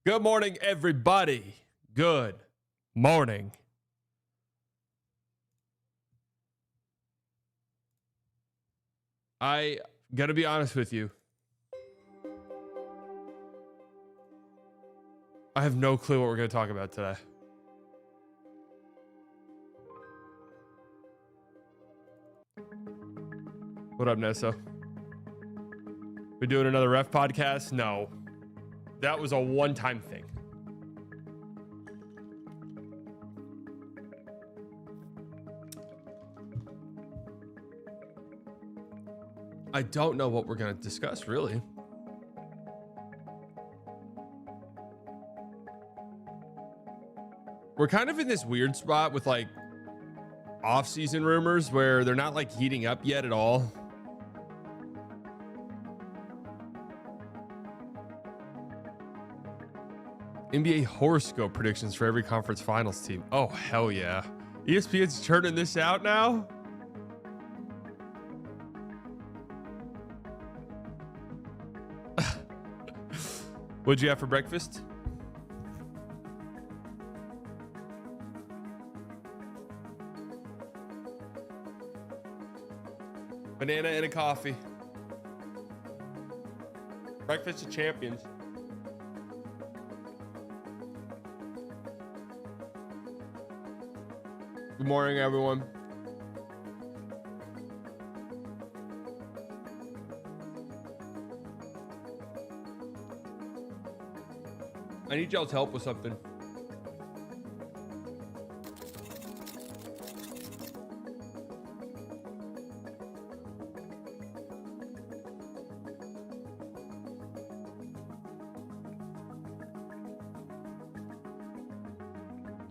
Good morning, everybody. Good morning. I gotta be honest with you. I have no clue what we're gonna talk about today. What up, Nessa? We doing another ref podcast? No. That was a one-time thing. I don't know what we're going to discuss, really. We're kind of in this weird spot with like off-season rumors where they're not like heating up yet at all. NBA horoscope predictions for every conference finals team. Oh, hell yeah. ESPN's churning this out now? What'd you have for breakfast? Banana and a coffee. Breakfast of champions. Good morning, everyone. I need y'all's help with something.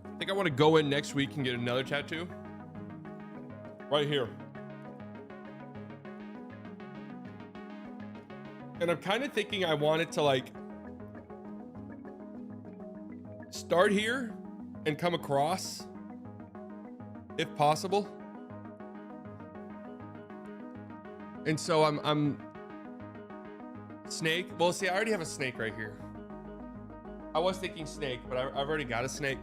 I think I want to go in next week and get another tattoo. Right here. And I'm kind of thinking I want it to like start here and come across if possible. And so I'm snake. Well, see, I already have a snake right here. I was thinking snake, but I've already got a snake.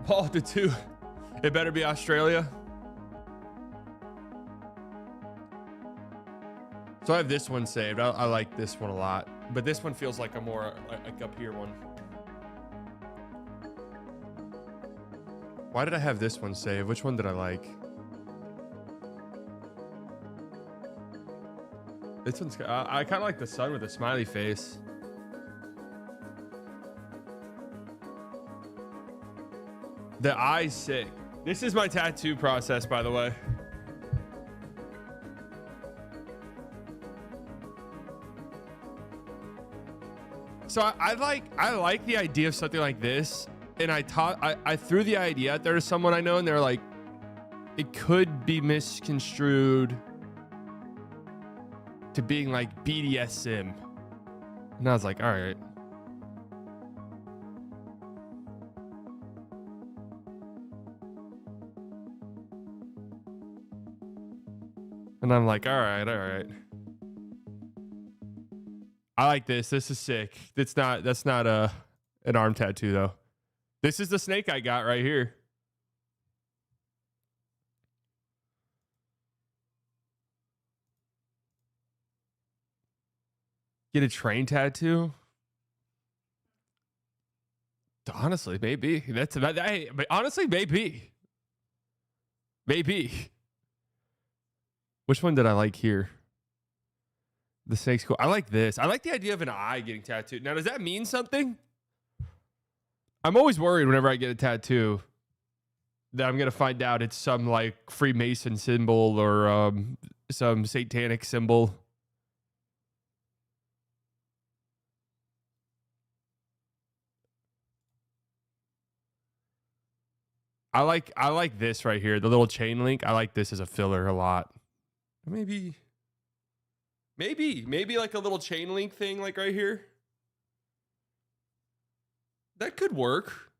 Oh, the two. It better be Australia. So I have this one saved. I like this one a lot, but this one feels like a more like up here one. Why did I have this one saved? Which one did I like? This one's, I kind of like the sun with a smiley face. The eye's sick. This is my tattoo process, by the way. So I like the idea of something like this, and I threw the idea out there to someone I know, and they're like, it could be misconstrued to being like BDSM, and I was like, all right. And I'm like, all right. I like this. This is sick. That's not an arm tattoo though. This is the snake I got right here. Get a train tattoo? Honestly, maybe. But honestly, maybe. Maybe. Which one did I like here? The snake's cool. I like this. I like the idea of an eye getting tattooed. Now, does that mean something? I'm always worried whenever I get a tattoo that I'm going to find out it's some like Freemason symbol or some satanic symbol. I like this right here. The little chain link. I like this as a filler a lot. Maybe like a little chain link thing like right here. That could work.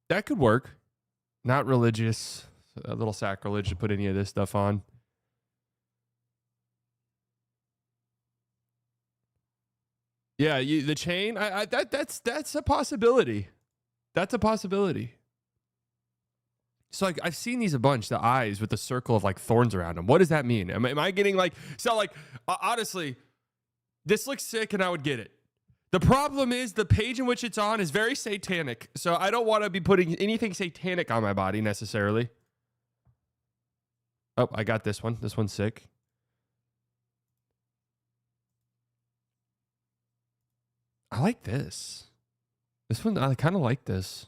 That could work. Not religious. a little sacrilege to put any of this stuff on. Yeah, the chain. That's a possibility. That's a possibility. So like I've seen these a bunch. The eyes with the circle of like thorns around them. What does that mean? Am I getting like so? Like honestly, this looks sick, and I would get it. The problem is the page in which it's on is very satanic. So I don't want to be putting anything satanic on my body necessarily. Oh, I got this one. This one's sick. I like this. This one, I kind of like this.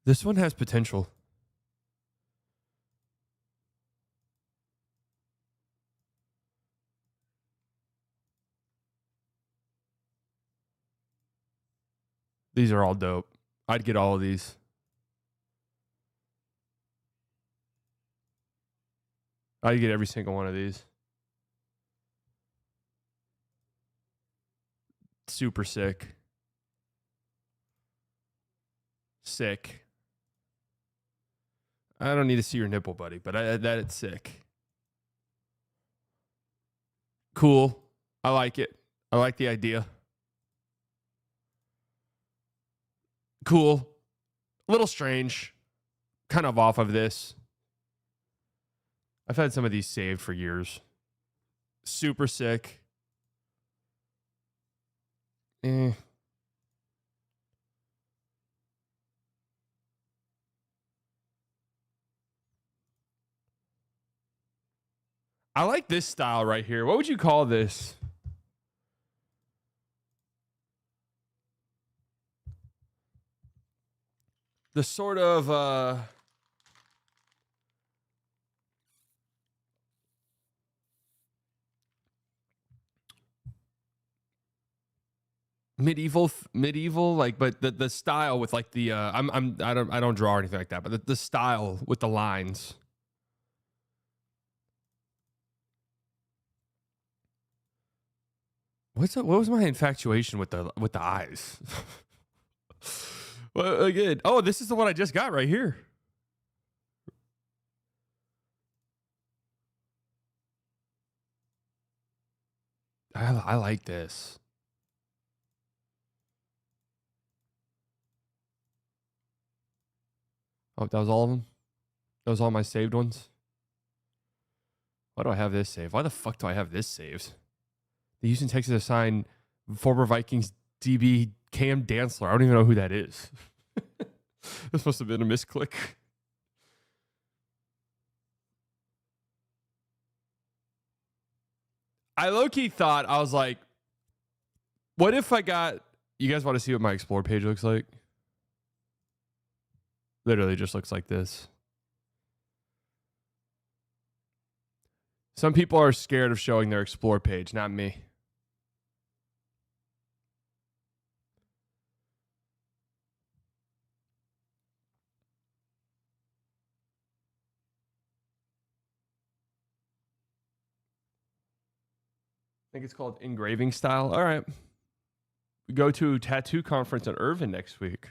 This one has potential. These are all dope. I'd get all of these. I'd get every single one of these. Super sick. Sick. I don't need to see your nipple, buddy, but that it's sick. Cool. I like it. I like the idea. Cool. A little strange. Kind of off of this. I've had some of these saved for years. Super sick. I like this style right here. What would you call this? The sort of medieval like, but the style with like the I don't draw or anything like that, but the style with the lines. What was my infatuation with the eyes? Well, again, oh, this is the one I just got right here. I like this. Oh, that was all of them? That was all my saved ones? Why do I have this saved? Why the fuck do I have this saved? The Houston Texans assigned former Vikings DB Cam Dantzler. I don't even know who that is. This must have been a misclick. I low-key thought, I was like, what if I got... You guys want to see what my Explore page looks like? Literally just looks like this. Some people are scared of showing their Explore page, not me. I think it's called engraving style. All right. We go to tattoo conference in Irvine next week.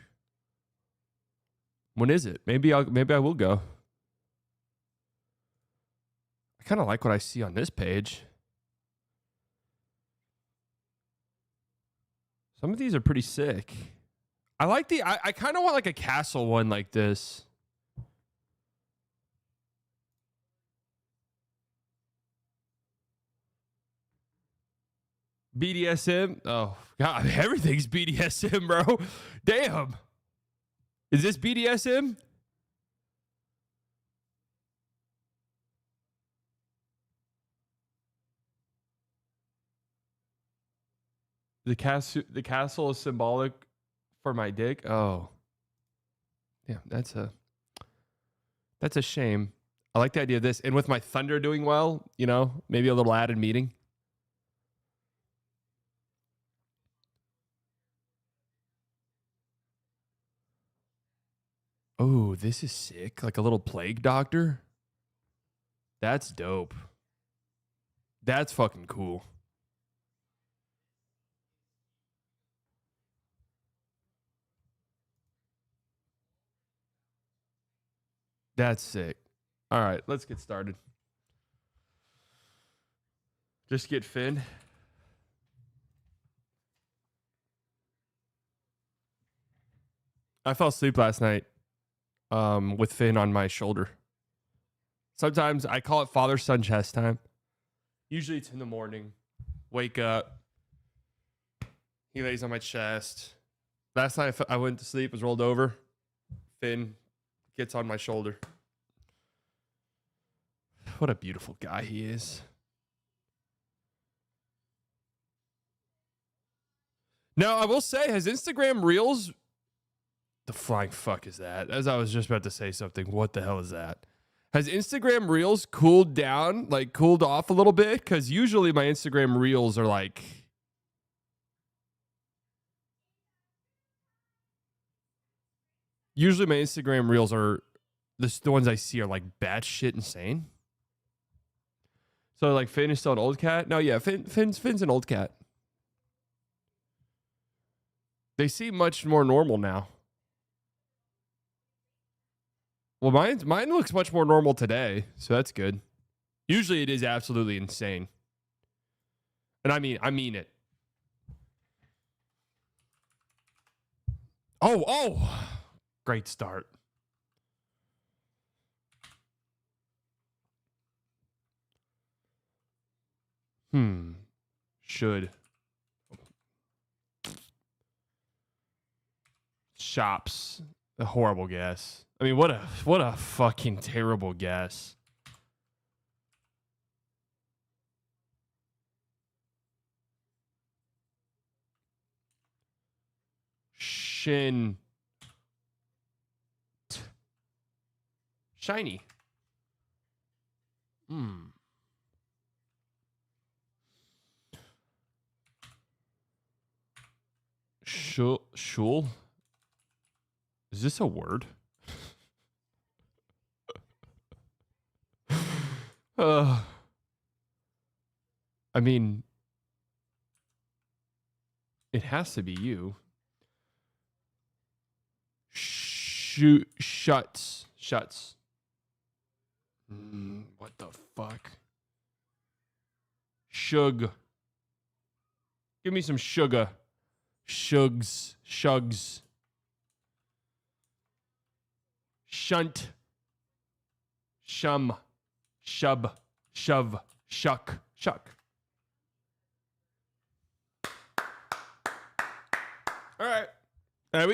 When is it? Maybe I will go. I kind of like what I see on this page. Some of these are pretty sick. I like I kind of want like a castle one like this. BDSM? Oh, God, everything's BDSM, bro. Damn. Is this BDSM? The castle is symbolic for my dick. Oh. Yeah, that's a shame. I like the idea of this. And with my thunder doing well, you know, maybe a little added meeting. Oh, this is sick. Like a little plague doctor. That's dope. That's fucking cool. That's sick. All right, let's get started. Just get Finn. I fell asleep last night with Finn on my shoulder. Sometimes I call it father-son chest time. Usually it's in the morning. Wake up. He lays on my chest. Last night I went to sleep, was rolled over. Finn gets on my shoulder. What a beautiful guy he is. Now, I will say, has Instagram Reels... The flying fuck is that? As I was just about to say something, what the hell is that? Has Instagram Reels cooled down, like cooled off a little bit? Because usually my Instagram Reels are like... Usually my Instagram Reels are... The ones I see are like batshit insane. So like Finn is still an old cat? No, yeah, Finn's an old cat. They seem much more normal now. Well, mine looks much more normal today, so that's good. Usually it is absolutely insane. And I mean it. Oh. Great start. Should. Shops. A horrible guess. I mean, what a fucking terrible guess. Shiny. Shul? Is this a word? I mean, it has to be you. Shuts. What the fuck? Shug. Give me some sugar. Shugs. Shunt. Shum. Shub. Shove. Shuck. All right.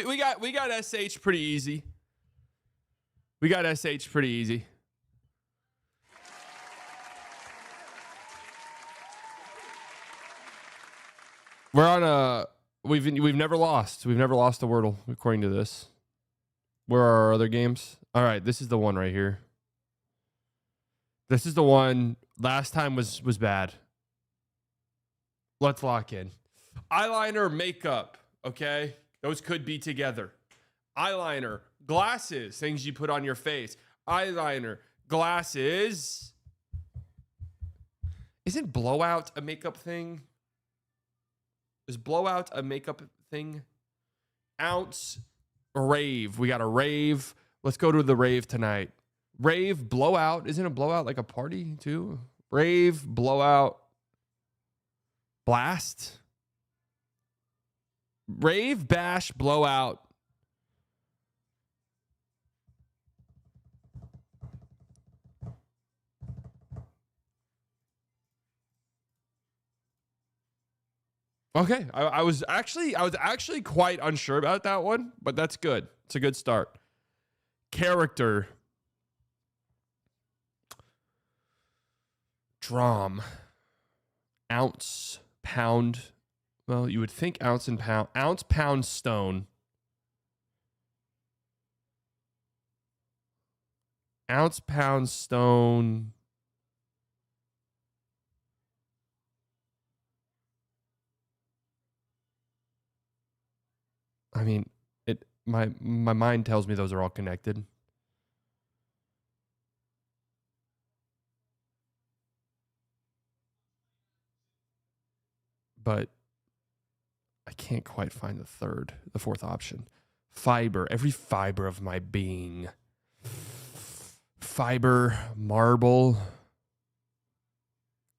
We got SH pretty easy. We're on a we've never lost. We've never lost a Wordle according to this. Where are our other games? All right, this is the one right here. This is the one. Last time was bad. Let's lock in. Eyeliner, makeup. Okay, those could be together. Eyeliner, glasses, things you put on your face. Eyeliner, glasses. Isn't blowout a makeup thing? Is blowout a makeup thing? Ounce, rave. We got a rave. Let's go to the rave tonight. Rave, blowout. Isn't a blowout like a party too? Rave, blowout, blast. Rave, bash, blowout. Okay, I was actually quite unsure about that one, but that's good. It's a good start. Character. Drum. Ounce, pound. Well, you would think ounce and pound. Ounce, pound, stone. Ounce, pound, stone. I mean, my mind tells me those are all connected. but I can't quite find the fourth option. Fiber, every fiber of my being. Fiber, marble.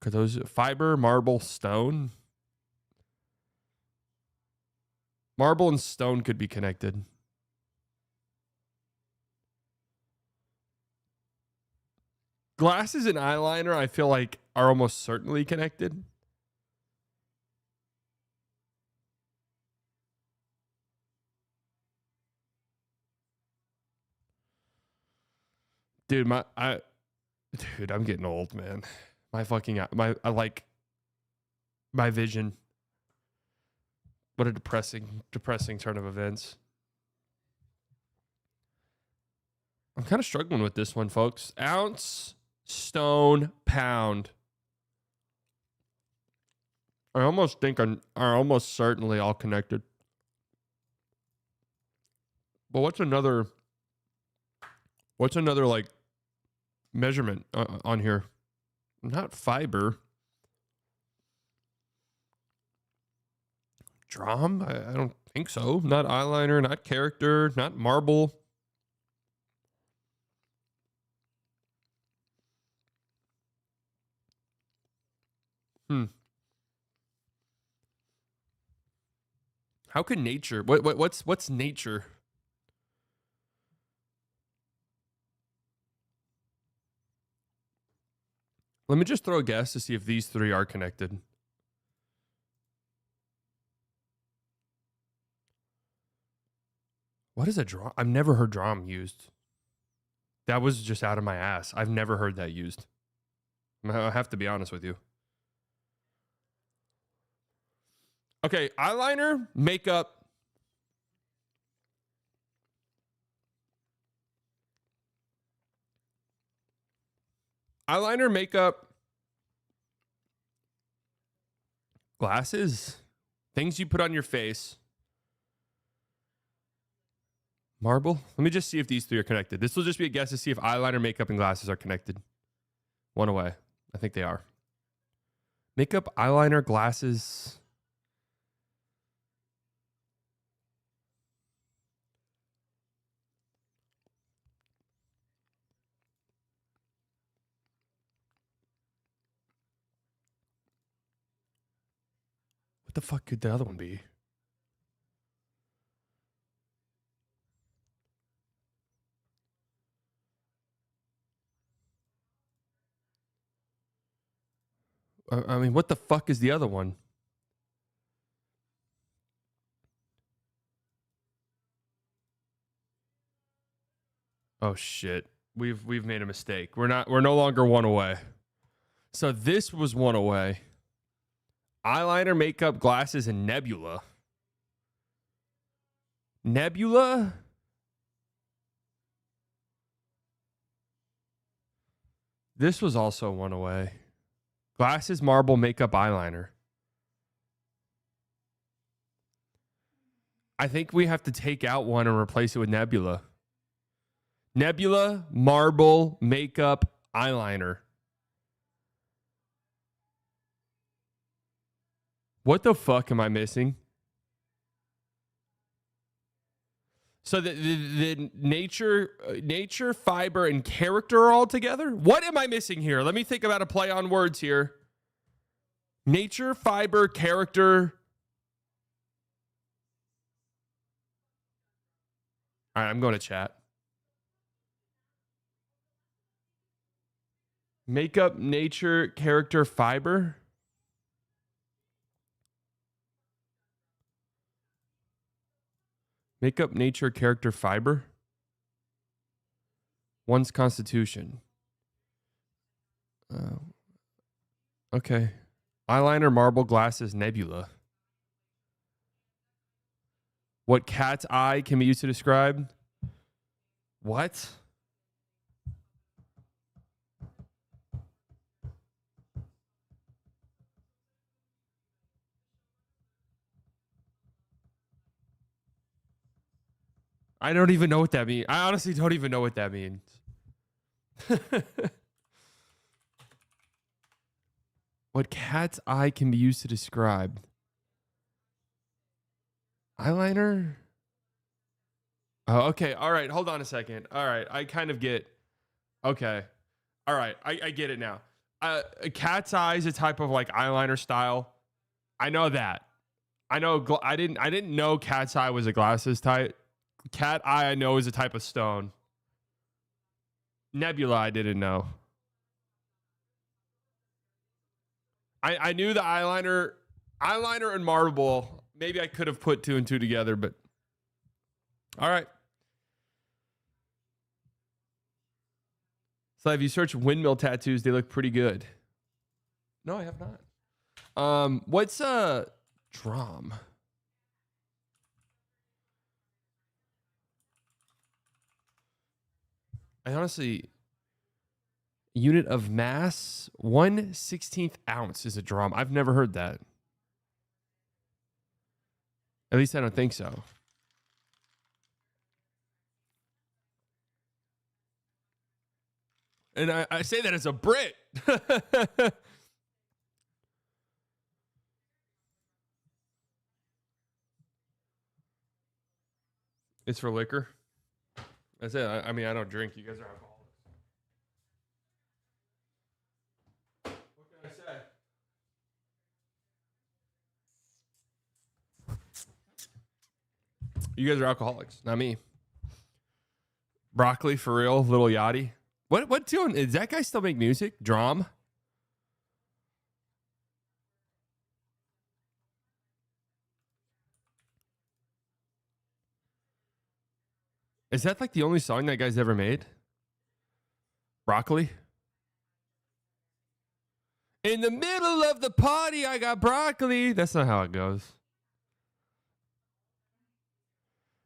Could those fiber, marble, stone? Marble and stone could be connected. Glasses and eyeliner, I feel like, are almost certainly connected. Dude, I'm getting old, man. My vision. What a depressing turn of events. I'm kind of struggling with this one, folks. Ounce, stone, pound. I almost think are almost certainly all connected. But what's another like measurement on here? Not fiber. Drum? I don't think so. Not eyeliner, not character, not marble. How can nature? What's nature? Let me just throw a guess to see if these three are connected. What is a drum? I've never heard drum used. That was just out of my ass. I've never heard that used. I have to be honest with you. Okay, eyeliner, makeup. Eyeliner, makeup. Glasses. Things you put on your face. Marble. Let me just see if these three are connected. This will just be a guess to see if eyeliner, makeup, and glasses are connected. One away. I think they are. Makeup, eyeliner, glasses. What the fuck could the other one be? I mean, what the fuck is the other one? Oh shit. We've made a mistake. We're no longer one away. So this was one away. Eyeliner, makeup, glasses, and nebula. Nebula? This was also one away. Glasses, marble, makeup, eyeliner. I think we have to take out one and replace it with nebula. Nebula, marble, makeup, eyeliner. What the fuck am I missing? So the nature, fiber, and character are all together? What am I missing here? Let me think about a play on words here. Nature, fiber, character. All right, I'm going to chat. Makeup, nature, character, fiber. Makeup, nature, character, fiber. One's constitution. Okay. Eyeliner, marble, glasses, nebula. What cat's eye can be used to describe? What? I don't even know what that means. I honestly don't even know what that means. What cat's eye can be used to describe? Eyeliner? Oh, okay. All right. Hold on a second. All right. I kind of get. Okay. All right. I get it now. A cat's eye is a type of like eyeliner style. I know that. I know. I didn't know cat's eye was a glasses type. Cat eye, I know, is a type of stone. Nebula, I didn't know. I knew the eyeliner and marble. Maybe I could have put two and two together, but all right. So if you search windmill tattoos, they look pretty good. No, I have not. What's drum? I honestly, unit of mass, 1/16 ounce is a drum. I've never heard that. At least I don't think so. And I say that as a Brit. It's for liquor. That's it. I mean, I don't drink. You guys are alcoholics. What can I say? You guys are alcoholics, not me. Broccoli for real, Little Yachty. What tune? Is that guy still make music? Drum? Is that like the only song that guy's ever made? Broccoli? In the middle of the party, I got broccoli. That's not how it goes.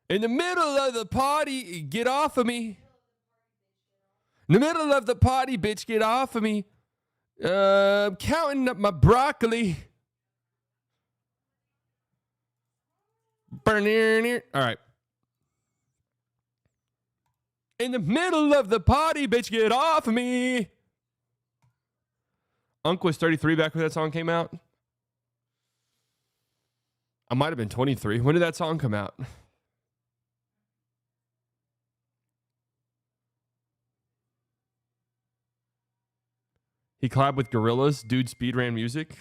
In the middle of the party, get off of me. In the middle of the party, bitch, get off of me. Counting up my broccoli. All right. In the middle of the party, bitch, get off of me. Unc was 33 back when that song came out. I might have been 23. When did that song come out? He collabed with Gorillaz. Dude speed ran music.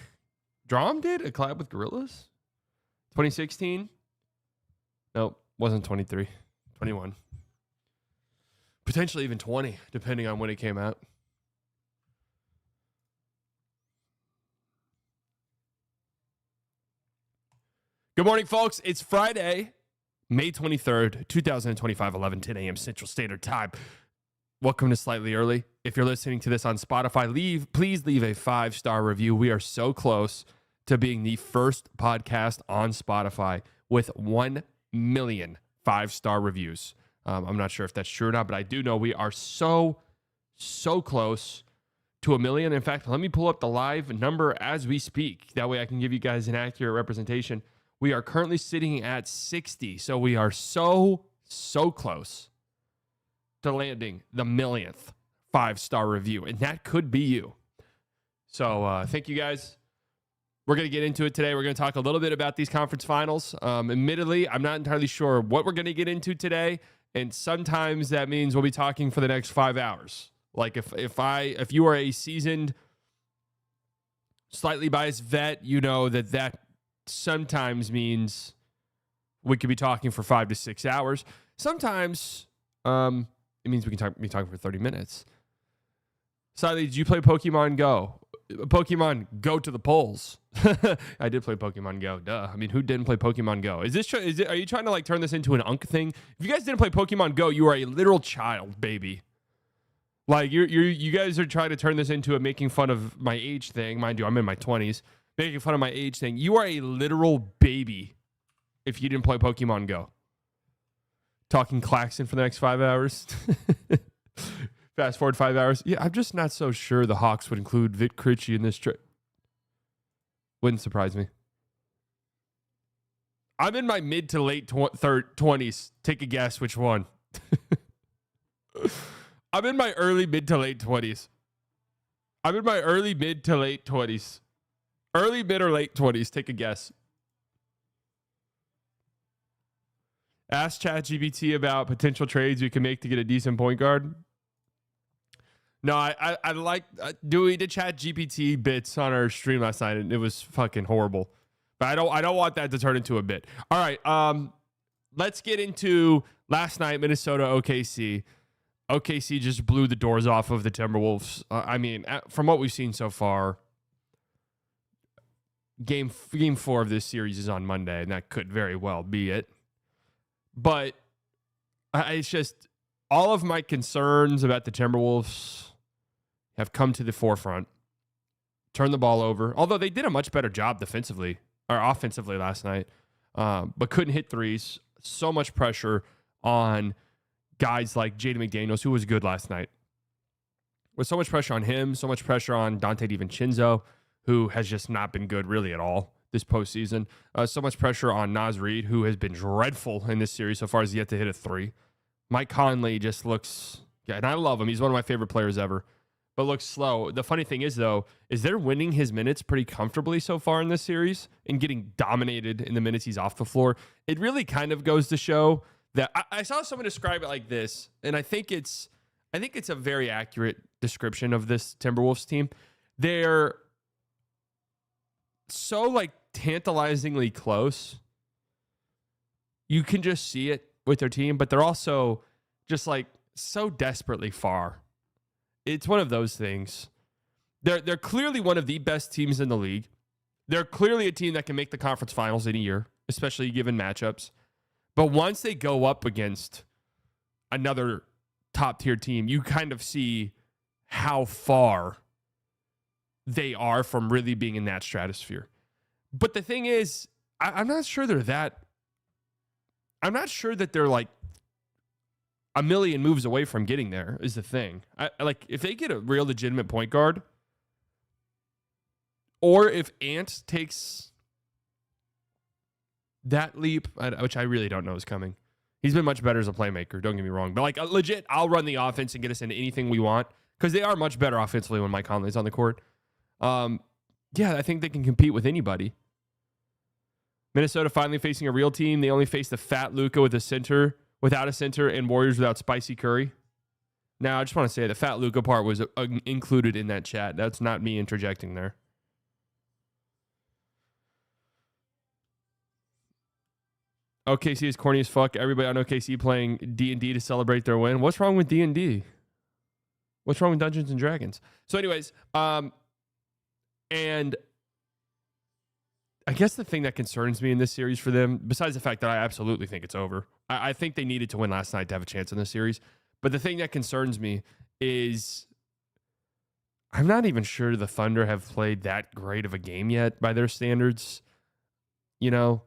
Drum did a collab with Gorillaz? 2016? Nope, wasn't 23. 21. Potentially even 20, depending on when it came out. Good morning, folks. It's Friday, May 23rd, 2025, 10 a.m. Central Standard Time. Welcome to Slightly Early. If you're listening to this on Spotify, please leave a 5-star review. We are so close to being the first podcast on Spotify with 1 million 5-star reviews. I'm not sure if that's true or not, but I do know we are so close to 1 million. In fact, let me pull up the live number as we speak. That way I can give you guys an accurate representation. We are currently sitting at 60, so we are so close to landing the millionth 5-star review, and that could be you. So thank you guys. We're going to get into it today. We're going to talk a little bit about these conference finals. Admittedly, I'm not entirely sure what we're going to get into today, and sometimes that means we'll be talking for the next 5 hours. Like if you are a seasoned, slightly biased vet, you know that sometimes means we could be talking for 5 to 6 hours. Sometimes it means we can be talking for 30 minutes. Slightly, did you play Pokemon Go? Pokemon Go to the polls. I did play Pokemon Go. Duh. I mean, who didn't play Pokemon Go? Are you trying to like turn this into an Unk thing? If you guys didn't play Pokemon Go, you are a literal child, baby. Like you guys are trying to turn this into a making fun of my age thing. Mind you, I'm in my 20s. Making fun of my age thing. You are a literal baby if you didn't play Pokemon Go. Talking Klaxon for the next 5 hours. Fast forward 5 hours. Yeah, I'm just not so sure the Hawks would include Vic Krejci in this trip. Wouldn't surprise me. I'm in my mid to late 20s. Take a guess which one. I'm in my early mid to late 20s. I'm in my early mid to late 20s. Early mid or late 20s. Take a guess. Ask ChatGPT about potential trades we can make to get a decent point guard. No, I like we did ChatGPT bits on our stream last night, and it was fucking horrible. But I don't want that to turn into a bit. All right, let's get into last night, Minnesota OKC. OKC just blew the doors off of the Timberwolves. I mean, from what we've seen so far, game 4 of this series is on Monday, and that could very well be it. But it's just all of my concerns about the Timberwolves have come to the forefront. Turn the ball over, although they did a much better job defensively or offensively last night, but couldn't hit threes. So much pressure on guys like Jaden McDaniels, who was good last night. With so much pressure on him, so much pressure on Dante DiVincenzo, who has just not been good really at all this postseason. So much pressure on Naz Reid, who has been dreadful in this series so far, has yet to hit a 3. Mike Conley just looks, and I love him. He's one of my favorite players ever, but looks slow. The funny thing is, though, is they're winning his minutes pretty comfortably so far in this series and getting dominated in the minutes he's off the floor. It really kind of goes to show that I saw someone describe it like this, and I think it's a very accurate description of this Timberwolves team. They're so like tantalizingly close. You can just see it with their team, but they're also just like so desperately far. It's one of those things. They're clearly one of the best teams in the league. They're clearly a team that can make the conference finals in a year, especially given matchups. But once they go up against another top-tier team, you kind of see how far they are from really being in that stratosphere. But the thing is, I'm not sure they're that. I'm not sure that they're like a million moves away from getting there is the thing. Like if they get a real legitimate point guard, or if Ant takes that leap, which I really don't know is coming. He's been much better as a playmaker, don't get me wrong. But like legit, I'll run the offense and get us into anything we want because they are much better offensively when Mike Conley's on the court. Yeah, I think they can compete with anybody. Minnesota finally facing a real team. They only faced a fat Luka without a center, and Warriors without Spicy Curry. Now, I just want to say the fat Luka part was included in that chat. That's not me interjecting there. OKC is corny as fuck. Everybody on OKC playing D&D to celebrate their win. What's wrong with D&D? What's wrong with Dungeons and Dragons? So anyways, and I guess the thing that concerns me in this series for them, besides the fact that I absolutely think it's over, I think they needed to win last night to have a chance in this series. But the thing that concerns me is I'm not even sure the Thunder have played that great of a game yet by their standards. You know,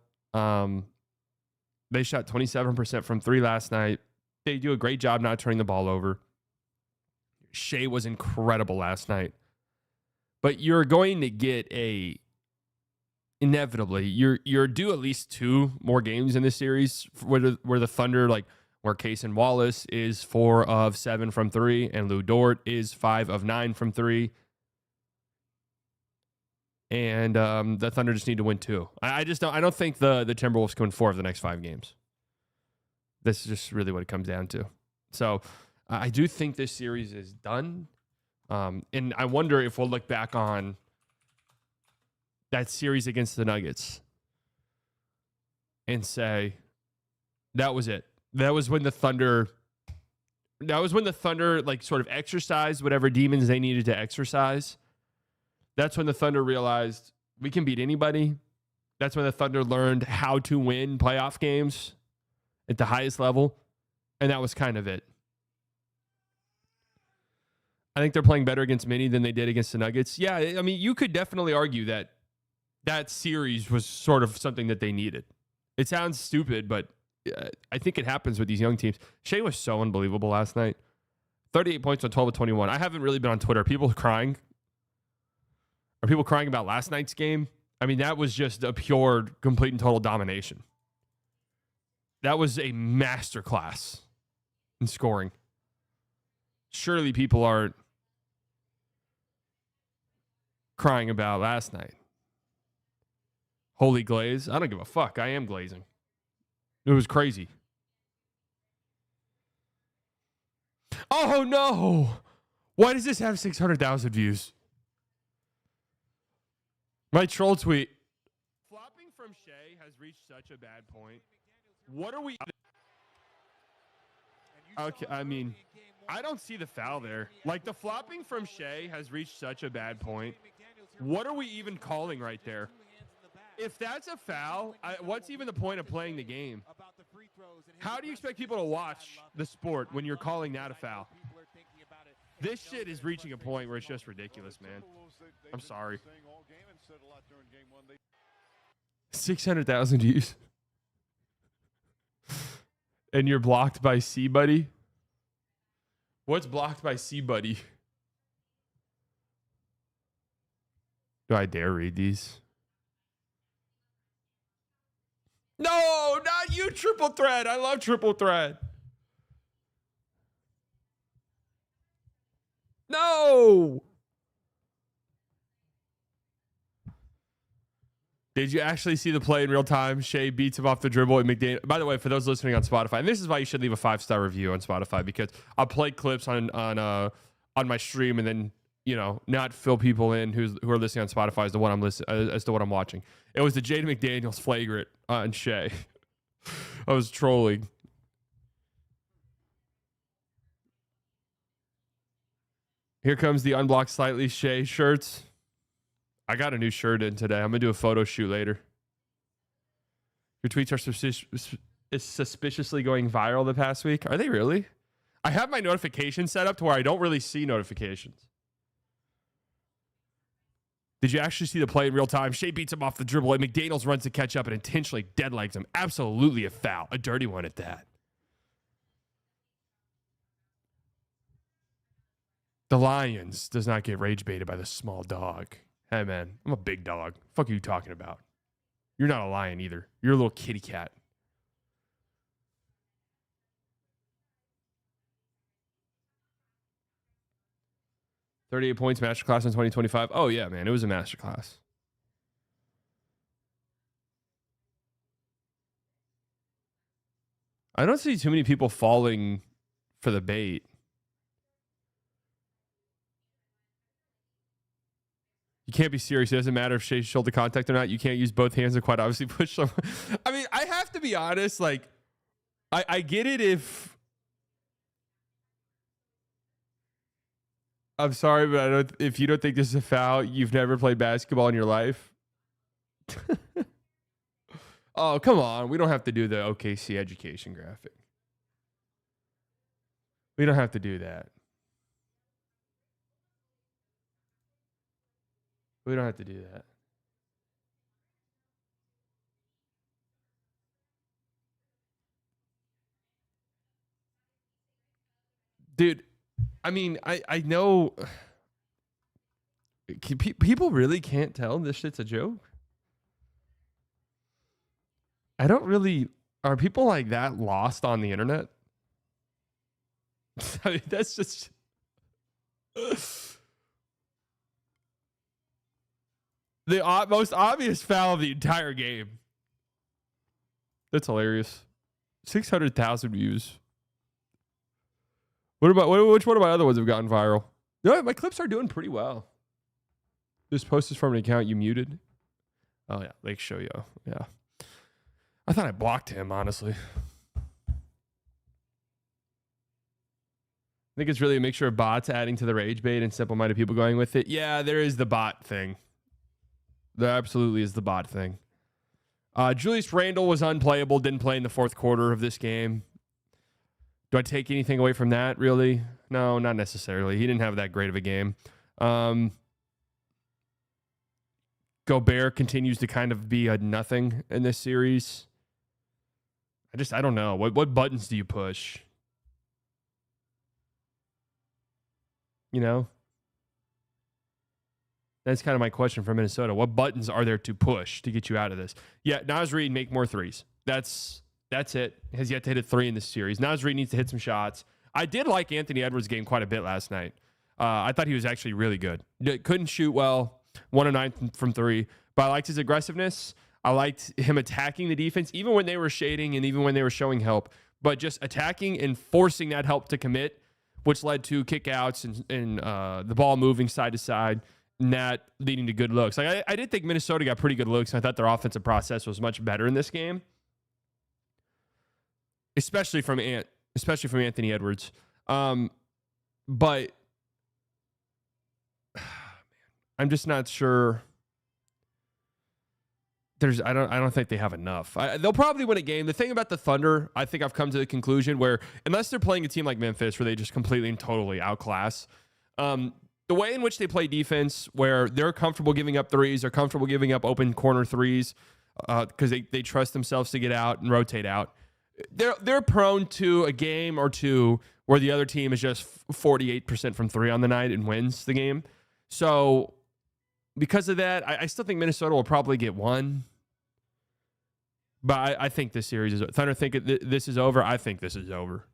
they shot 27% from 3 last night. They do a great job not turning the ball over. Shea was incredible last night. But you're going to get inevitably, you're due at least 2 more games in this series where the Thunder, like where Cason Wallace is 4 of 7 from 3 and Lou Dort is 5 of 9 from 3. And the Thunder just need to win 2. I don't think the Timberwolves can win 4 of the next 5 games. This is just really what it comes down to. So I do think this series is done. And I wonder if we'll look back on that series against the Nuggets and say, that was it. That was when the Thunder like sort of exercised whatever demons they needed to exercise. That's when the Thunder realized we can beat anybody. That's when the Thunder learned how to win playoff games at the highest level. And that was kind of it. I think they're playing better against Minnie than they did against the Nuggets. Yeah, I mean, you could definitely argue that that series was sort of something that they needed. It sounds stupid, but I think it happens with these young teams. Shea was so unbelievable last night. 38 points on 12 of 21. I haven't really been on Twitter. People crying. Are people crying about last night's game? I mean, that was just a pure, complete, and total domination. That was a masterclass in scoring. Surely people aren't crying about last night. Holy glaze. I don't give a fuck. I am glazing. It was crazy. Oh, no. Why does this have 600,000 views? My troll tweet. Flopping from Shea has reached such a bad point. What are we... Okay, I mean, I don't see the foul there. Like, the flopping from Shea has reached such a bad point. What are we even calling right there? If that's a foul, what's even the point of playing the game? How do you expect people to watch the sport when you're calling that a foul? This shit is reaching a point where it's just ridiculous, man. I'm sorry. 600,000 views. And you're blocked by C Buddy? What's blocked by C Buddy? Do I dare read these? No, not you, Triple Threat. I love Triple Threat. No. Did you actually see the play in real time? Shea beats him off the dribble and McDaniel. By the way, for those listening on Spotify, and this is why you should leave a 5-star review on Spotify, because I'll play clips on my stream and then, you know, not fill people in who are listening on Spotify as to what I'm listening as to what I'm watching. It was the Jaden McDaniels flagrant on Shea. I was trolling. Here comes the unblocked slightly Shea shirts. I got a new shirt in today. I'm going to do a photo shoot later. Your tweets are suspiciously going viral the past week. Are they really? I have my notifications set up to where I don't really see notifications. Did you actually see the play in real time? Shea beats him off the dribble, and McDaniels runs to catch up and intentionally deadlegs him. Absolutely a foul. A dirty one at that. The Lions does not get rage baited by the small dog. Hey, man, I'm a big dog. Fuck are you talking about? You're not a lion either. You're a little kitty cat. $38 points masterclass in 2025. Oh, yeah, man. It was a masterclass. I don't see too many people falling for the bait. You can't be serious. It doesn't matter if Shea shoulder contact or not. You can't use both hands to quite obviously push someone. I mean, I have to be honest. Like, I get it if... I'm sorry, but if you don't think this is a foul, you've never played basketball in your life. Oh, come on. We don't have to do the OKC education graphic. We don't have to do that. We don't have to do that. Dude, I mean, I know people really can't tell this shit's a joke. I don't really... Are people like that lost on the internet? I mean, that's just... The most obvious foul of the entire game. That's hilarious. 600,000 views. Which one of my other ones have gotten viral? No, my clips are doing pretty well. This post is from an account you muted. Oh, yeah. Lake Show Yo. Yeah. I thought I blocked him, honestly. I think it's really a mixture of bots adding to the rage bait and simple-minded people going with it. Yeah, there is the bot thing. There absolutely is the bot thing. Julius Randle was unplayable, didn't play in the fourth quarter of this game. Do I take anything away from that, really? No, not necessarily. He didn't have that great of a game. Gobert continues to kind of be a nothing in this series. I don't know. What buttons do you push? You know? That's kind of my question for Minnesota. What buttons are there to push to get you out of this? Yeah, Naz Reid, make more threes. That's it. Has yet to hit a three in this series. Naz Reid needs to hit some shots. I did like Anthony Edwards' game quite a bit last night. I thought he was actually really good. Couldn't shoot well. 1 of 9 from three. But I liked his aggressiveness. I liked him attacking the defense, even when they were shading and even when they were showing help. But just attacking and forcing that help to commit which led to kickouts and the ball moving side to side, and that leading to good looks. Like I did think Minnesota got pretty good looks, and I thought their offensive process was much better in this game, especially from Anthony Edwards. But I'm just not sure. I don't think they have enough. They'll probably win a game. The thing about the Thunder, I think I've come to the conclusion where unless they're playing a team like Memphis where they just completely and totally outclass, the way in which they play defense, where they're comfortable giving up threes, they're comfortable giving up open corner threes because they trust themselves to get out and rotate out. They're prone to a game or two where the other team is just 48% from three on the night and wins the game. So because of that, I still think Minnesota will probably get one. But I think this series is over. Thunder think this is over. I think this is over.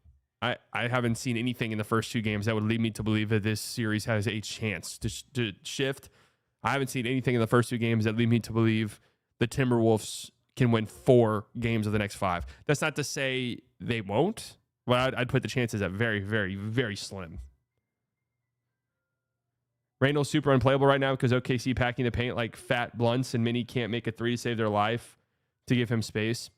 I haven't seen anything in the first two games that would lead me to believe that this series has a chance to shift. I haven't seen anything in the first two games that lead me to believe the Timberwolves can win 4 games of the next 5. That's not to say they won't, but I'd put the chances at very, very, very slim. Randall's super unplayable right now because OKC packing the paint like fat blunts and Minnie can't make a 3 to save their life to give him space.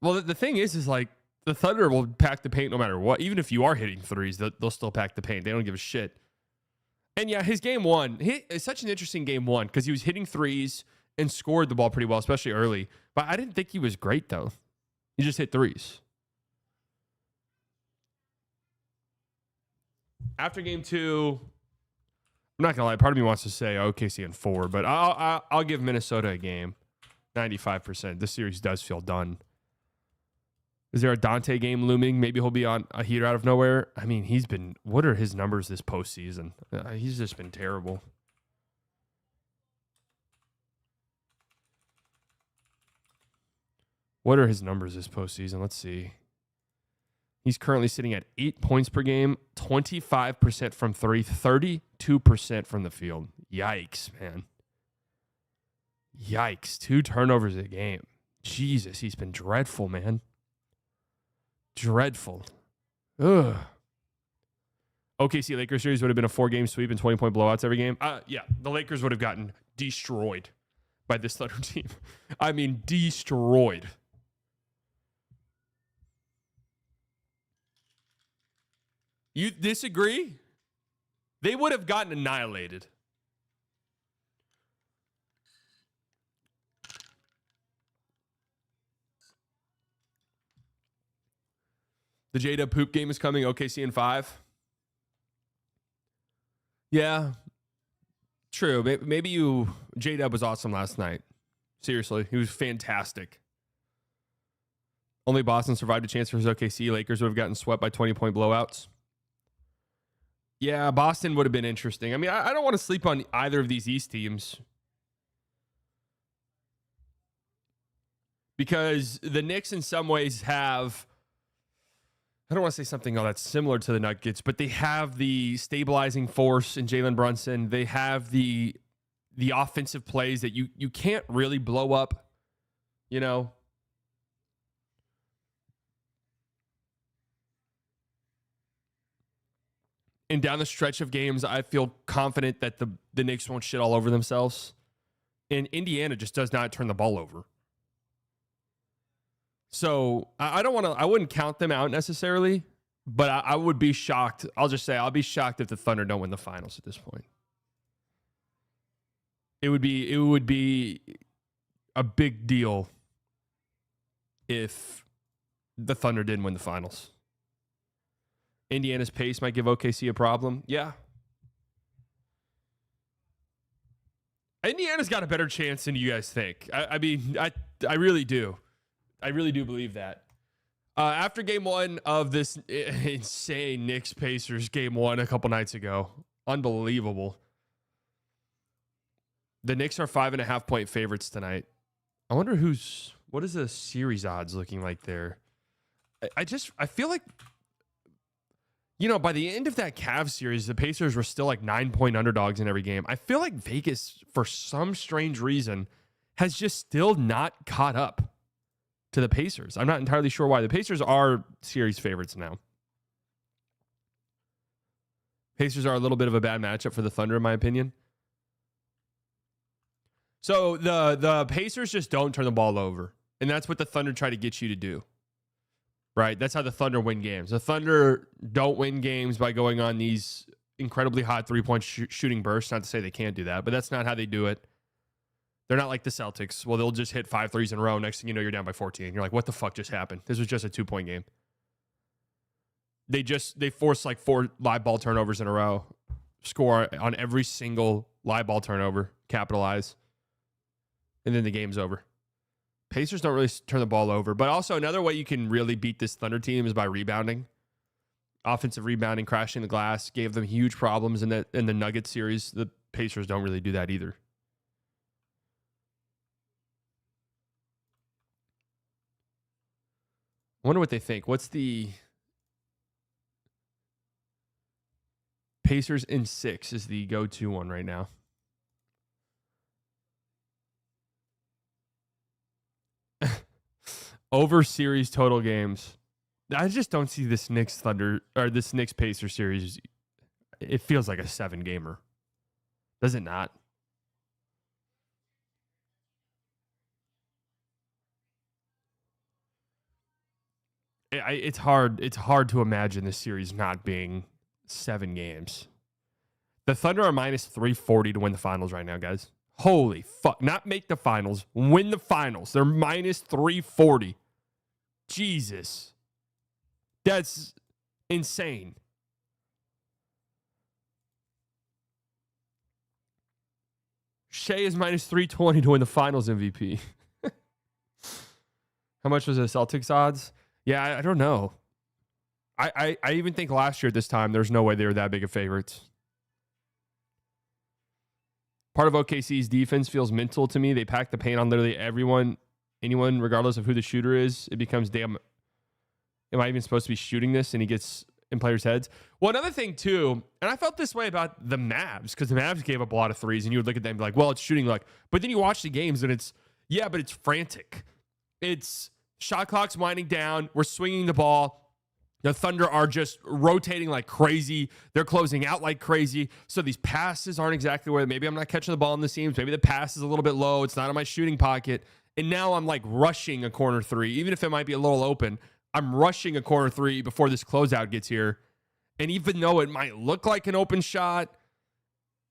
Well, the thing is like the Thunder will pack the paint no matter what. Even if you are hitting threes, they'll still pack the paint. They don't give a shit. And yeah, his game one, it's such an interesting game one because he was hitting threes and scored the ball pretty well, especially early. But I didn't think he was great, though. He just hit threes. After game 2, I'm not going to lie. Part of me wants to say OKC in 4, but I'll give Minnesota a game. 95%. This series does feel done. Is there a Dante game looming? Maybe he'll be on a heater out of nowhere. I mean, what are his numbers this postseason? He's just been terrible. What are his numbers this postseason? Let's see. He's currently sitting at 8 points per game, 25% from 3, 32% from the field. Yikes, man. Yikes. 2 turnovers a game. Jesus, he's been dreadful, man. Dreadful. Ugh. OKC Lakers series would have been a 4-game sweep and 20-point blowouts every game. Yeah, the Lakers would have gotten destroyed by this Thunder team. I mean, destroyed. You disagree? They would have gotten annihilated. The J-Dub poop game is coming. OKC in 5. Yeah. True. Maybe J-Dub was awesome last night. Seriously. He was fantastic. Only Boston survived a chance for his OKC. Lakers would have gotten swept by 20-point blowouts. Yeah, Boston would have been interesting. I mean, I don't want to sleep on either of these East teams. Because the Knicks in some ways have, I don't want to say something that's similar to the Nuggets, but they have the stabilizing force in Jalen Brunson. They have the offensive plays that you can't really blow up, you know. And down the stretch of games, I feel confident that the Knicks won't shit all over themselves. And Indiana just does not turn the ball over. So I wouldn't count them out necessarily, but I would be shocked. I'll just say I'll be shocked if the Thunder don't win the finals at this point. It would be a big deal if the Thunder didn't win the finals. Indiana's pace might give OKC a problem. Yeah. Indiana's got a better chance than you guys think. I mean, I really do. I really do believe that. After game 1 of this insane Knicks-Pacers game 1 a couple nights ago. Unbelievable. The Knicks are 5.5-point favorites tonight. I wonder what is the series odds looking like there? I feel like, you know, by the end of that Cavs series, the Pacers were still like 9-point underdogs in every game. I feel like Vegas, for some strange reason, has just still not caught up to the Pacers. I'm not entirely sure why. The Pacers are series favorites now. Pacers are a little bit of a bad matchup for the Thunder, in my opinion. So the Pacers just don't turn the ball over. And that's what the Thunder try to get you to do. Right? That's how the Thunder win games. The Thunder don't win games by going on these incredibly hot three-point shooting bursts. Not to say they can't do that, but that's not how they do it. They're not like the Celtics. Well, they'll just hit 5 threes in a row. Next thing you know, you're down by 14. You're like, what the fuck just happened? This was just a 2-point game. They force like 4 live ball turnovers in a row, score on every single live ball turnover, capitalize, and then the game's over. Pacers don't really turn the ball over. But also another way you can really beat this Thunder team is by rebounding. Offensive rebounding, crashing the glass, gave them huge problems in the Nuggets series. The Pacers don't really do that either. I wonder what they think. What's the Pacers in 6 is the go-to one right now. Over series total games. I just don't see this Knicks Thunder or this Knicks Pacers series. It feels like a 7-gamer. Does it not? It's hard. It's hard to imagine this series not being 7 games. The Thunder are minus 340 to win the finals right now, guys. Holy fuck. Not make the finals. Win the finals. They're minus 340. Jesus. That's insane. Shea is minus 320 to win the finals MVP. How much was the Celtics odds? Yeah, I don't know. I even think last year at this time, there's no way they were that big of favorites. Part of OKC's defense feels mental to me. They pack the paint on literally anyone, regardless of who the shooter is. It becomes, damn, am I even supposed to be shooting this? And he gets in players' heads. Well, another thing, too, and I felt this way about the Mavs, because the Mavs gave up a lot of threes, and you would look at them and be like, well, it's shooting luck. But then you watch the games, and it's, yeah, but it's frantic. It's shot clock's winding down. We're swinging the ball. The Thunder are just rotating like crazy. They're closing out like crazy. So these passes aren't exactly where maybe I'm not catching the ball in the seams. Maybe the pass is a little bit low. It's not in my shooting pocket. And now I'm like rushing a corner three. Even if it might be a little open, I'm rushing a corner three before this closeout gets here. And even though it might look like an open shot,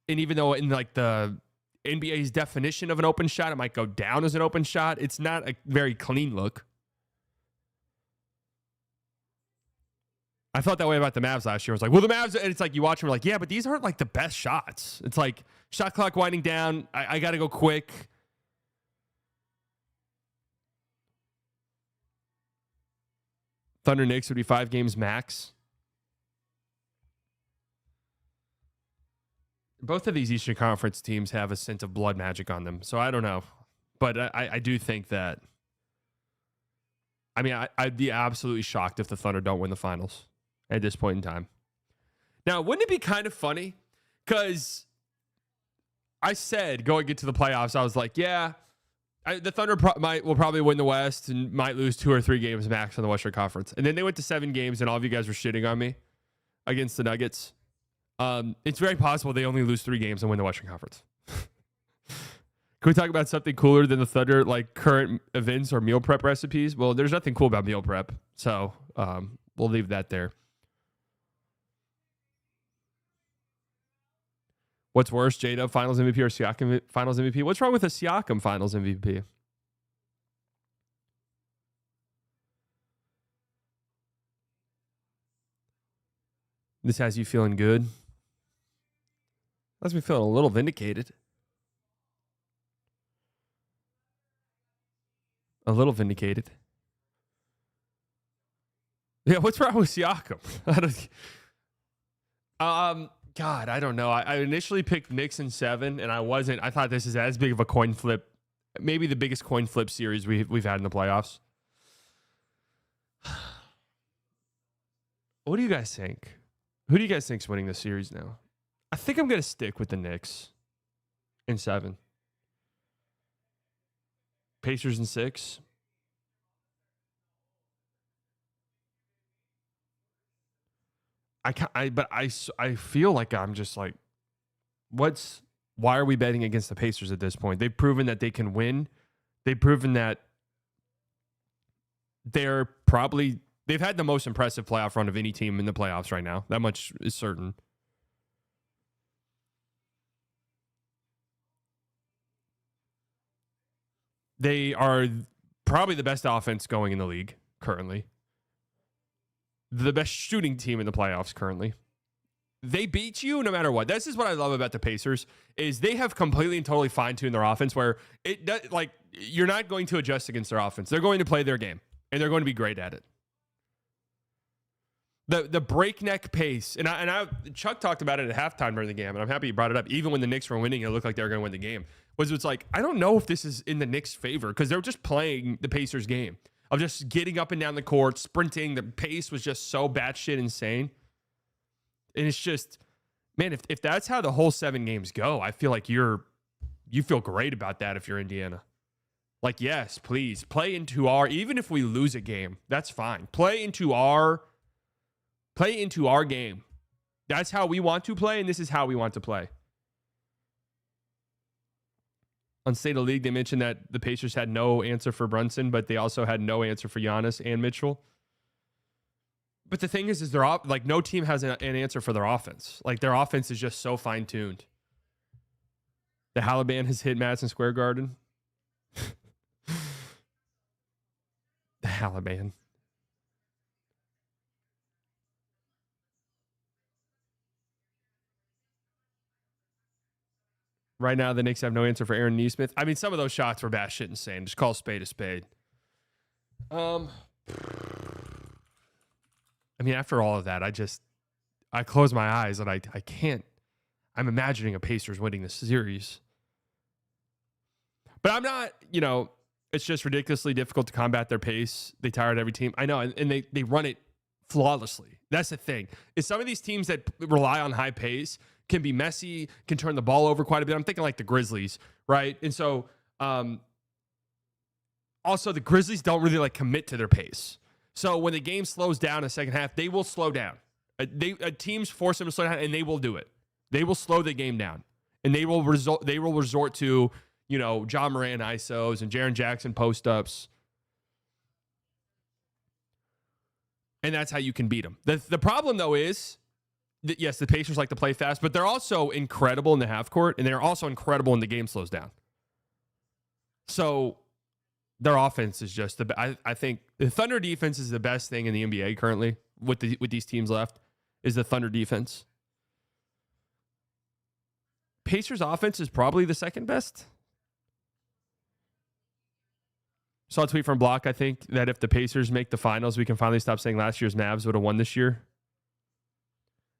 and even though in like the NBA's definition of an open shot, it might go down as an open shot, it's not a very clean look. I thought that way about the Mavs last year. I was like, well, the Mavs, and it's like you watch them, like, yeah, but these aren't like the best shots. It's like shot clock winding down. I got to go quick. Thunder Knicks would be 5 games max. Both of these Eastern Conference teams have a sense of blood magic on them. So I don't know. But I do think that, I mean, I'd be absolutely shocked if the Thunder don't win the finals at this point in time. Now, wouldn't it be kind of funny? Because I said going into the playoffs, I was like, yeah, the Thunder will probably win the West and might lose 2 or 3 games max in the Western Conference. And then they went to 7 games, and all of you guys were shitting on me against the Nuggets. It's very possible they only lose 3 games and win the Western Conference. Can we talk about something cooler than the Thunder, like current events or meal prep recipes? Well, there's nothing cool about meal prep, so we'll leave that there. What's worse, J-Dub Finals MVP or Siakam Finals MVP? What's wrong with a Siakam Finals MVP? This has you feeling good? Has me feeling a little vindicated. A little vindicated. Yeah, what's wrong with Siakam? God, I don't know. I initially picked Knicks in 7, and I thought this is as big of a coin flip, maybe the biggest coin flip series we've had in the playoffs. What do you guys think? Who do you guys think's winning this series now? I think I'm going to stick with the Knicks in 7. Pacers in 6. I feel like I'm just like, why are we betting against the Pacers at this point? They've proven that they can win. They've proven that they've had the most impressive playoff run of any team in the playoffs right now. That much is certain. They are probably the best offense going in the league currently. The best shooting team in the playoffs currently. They beat you no matter what. This is what I love about the Pacers is they have completely and totally fine-tuned their offense where you're not going to adjust against their offense. They're going to play their game and they're going to be great at it. The breakneck pace, Chuck talked about it at halftime during the game, and I'm happy he brought it up. Even when the Knicks were winning, it looked like they were going to win the game. It's like, I don't know if this is in the Knicks' favor because they're just playing the Pacers game of just getting up and down the court, sprinting. The pace was just so batshit insane. And it's just, man, if that's how the whole 7 games go, I feel like you feel great about that if you're Indiana. Like, yes, please play into even if we lose a game, that's fine. Play into our game. That's how we want to play, and this is how we want to play. On State of League, they mentioned that the Pacers had no answer for Brunson, but they also had no answer for Giannis and Mitchell. But the thing is they're like no team has an answer for their offense. Like their offense is just so fine-tuned. The Halliburton has hit Madison Square Garden. The Halliburton. Right now, the Knicks have no answer for Aaron Nesmith. I mean, some of those shots were batshit insane. Just call a spade a spade. I mean, after all of that, I close my eyes and I can't. I'm imagining a Pacers winning this series. But I'm not, it's just ridiculously difficult to combat their pace. They tired every team. I know, and they run it flawlessly. That's the thing. Is some of these teams that rely on high pace can be messy, can turn the ball over quite a bit. I'm thinking like the Grizzlies, right? And so also the Grizzlies don't really like commit to their pace. So when the game slows down in the second half, they will slow down. Teams force them to slow down, and they will do it. They will slow the game down, and they will resort to John Moran ISOs and Jaren Jackson post ups, and that's how you can beat them. The problem though is that yes, the Pacers like to play fast, but they're also incredible in the half court, and they're also incredible when the game slows down. So their offense is just I think the Thunder defense is the best thing in the NBA currently with these teams left is the Thunder defense. Pacers offense is probably the second best. Saw a tweet from Block, I think, that if the Pacers make the finals, we can finally stop saying last year's Mavs would have won this year.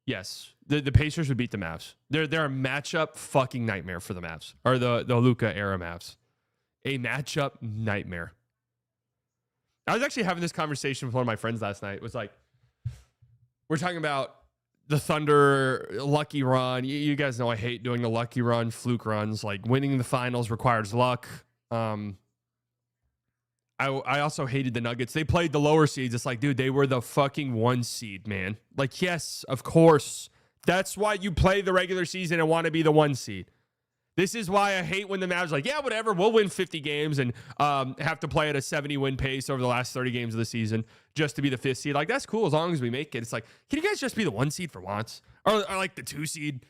Yes, the Pacers would beat the Mavs. They're a matchup fucking nightmare for the Mavs, or the Luka era Mavs. A matchup nightmare. I was actually having this conversation with one of my friends last night. It was like, we're talking about the Thunder lucky run. You guys know I hate doing the lucky run, fluke runs. Like winning the finals requires luck. I also hated the Nuggets. They played the lower seeds. It's like, dude, they were the fucking 1 seed, man. Like, yes, of course. That's why you play the regular season and want to be the 1 seed. This is why I hate when the Mavs are like, yeah, whatever, we'll win 50 games and have to play at a 70-win pace over the last 30 games of the season just to be the 5th seed. Like, that's cool as long as we make it. It's like, can you guys just be the 1 seed for once? Or like the 2 seed?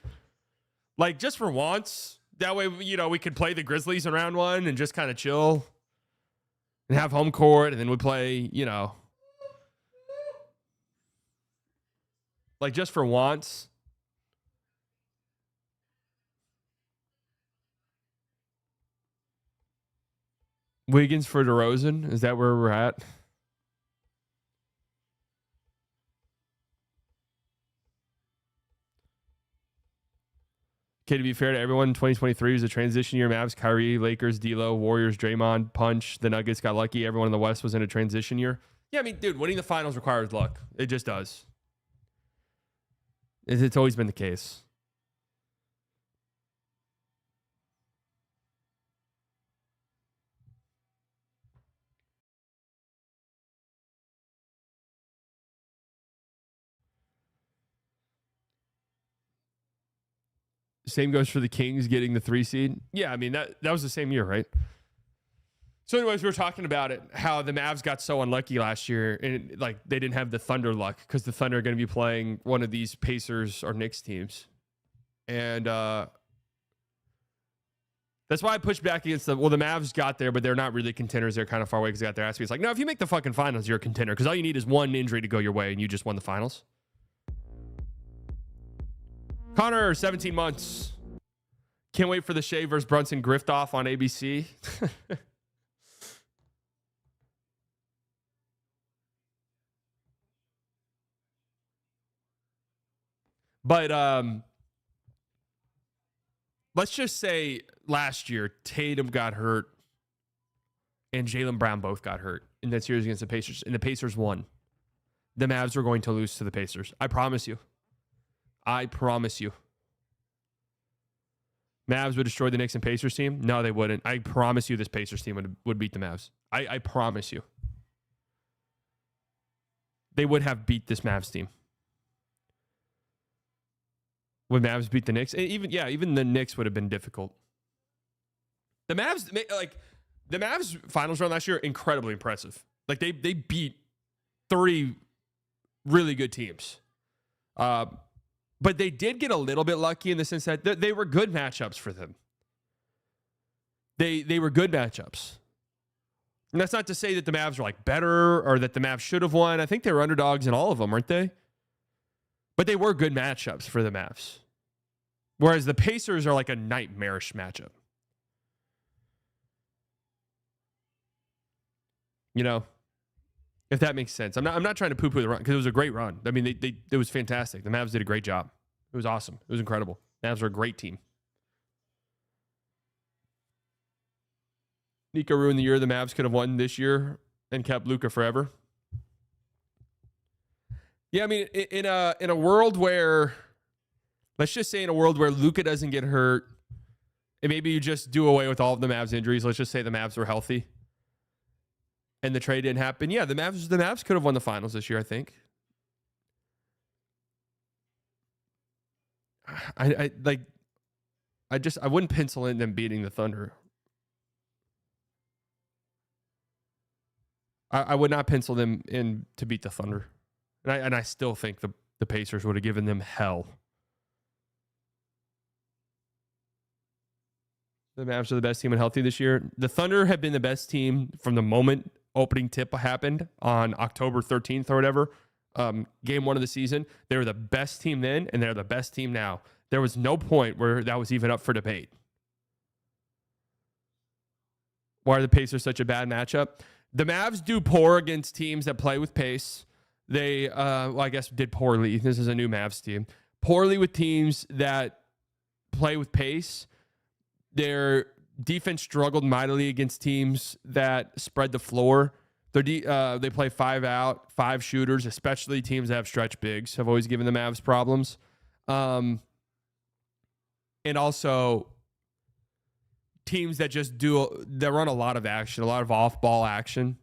Like, just for once? That way, we could play the Grizzlies in round 1 and just kind of chill and have home court, and then we play, like just for once. Wiggins for DeRozan? Is that where we're at? Okay, to be fair to everyone, 2023 was a transition year. Mavs, Kyrie, Lakers, D'Lo, Warriors, Draymond, Punch. The Nuggets got lucky. Everyone in the West was in a transition year. Yeah, I mean, dude, winning the finals requires luck. It just does. It's always been the case. Same goes for the Kings getting the 3 seed. Yeah, I mean, that was the same year, right? So anyways, we were talking about it, how the Mavs got so unlucky last year, and like they didn't have the Thunder luck because the Thunder are going to be playing one of these Pacers or Knicks teams. And that's why I pushed back against the Mavs got there, but they're not really contenders. They're kind of far away because they got their ass beat. It's like, no, if you make the fucking finals, you're a contender because all you need is one injury to go your way, and you just won the finals. Connor, 17 months. Can't wait for the Shea versus Brunson grift off on ABC. But let's just say last year, Tatum got hurt and Jaylen Brown both got hurt in that series against the Pacers, and the Pacers won. The Mavs were going to lose to the Pacers. I promise you. I promise you. Mavs would destroy the Knicks and Pacers team? No, they wouldn't. I promise you this Pacers team would beat the Mavs. I promise you. They would have beat this Mavs team. Would Mavs beat the Knicks? Even the Knicks would have been difficult. The Mavs finals run last year, incredibly impressive. Like they beat 3 really good teams. But they did get a little bit lucky in the sense that they were good matchups for them. They were good matchups. And that's not to say that the Mavs were like better or that the Mavs should have won. I think they were underdogs in all of them, weren't they? But they were good matchups for the Mavs. Whereas the Pacers are like a nightmarish matchup. You know, if that makes sense. I'm not trying to poo-poo the run because it was a great run. I mean, it was fantastic. The Mavs did a great job. It was awesome. It was incredible. The Mavs are a great team. Nico ruined the year the Mavs could have won this year and kept Luka forever. Yeah, I mean, in a world where, let's just say in a world where Luka doesn't get hurt, and maybe you just do away with all of the Mavs injuries. Let's just say the Mavs were healthy and the trade didn't happen. Yeah, the Mavs could have won the finals this year, I think. I wouldn't pencil in them beating the Thunder. I would not pencil them in to beat the Thunder. And I still think the Pacers would have given them hell. The Mavs are the best team and healthy this year. The Thunder have been the best team from the moment opening tip happened on October 13th or whatever, game 1 of the season. They were the best team then, and they're the best team now. There was no point where that was even up for debate. Why are the Pacers such a bad matchup? The Mavs do poor against teams that play with pace. They, I guess, did poorly. This is a new Mavs team. Poorly with teams that play with pace. Their defense struggled mightily against teams that spread the floor. They play 5 out, 5 shooters, especially teams that have stretch bigs have always given the Mavs problems. And also teams that that run a lot of action, a lot of off-ball action.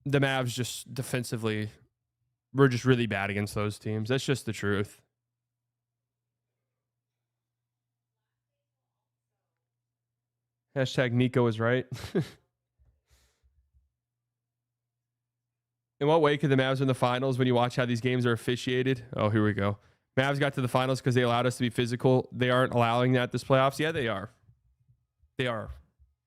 The Mavs just defensively, we're just really bad against those teams. That's just the truth. Hashtag Nico is right. In what way could the Mavs win the finals when you watch how these games are officiated? Oh, here we go. Mavs got to the finals because they allowed us to be physical. They aren't allowing that this playoffs. Yeah, they are. They are.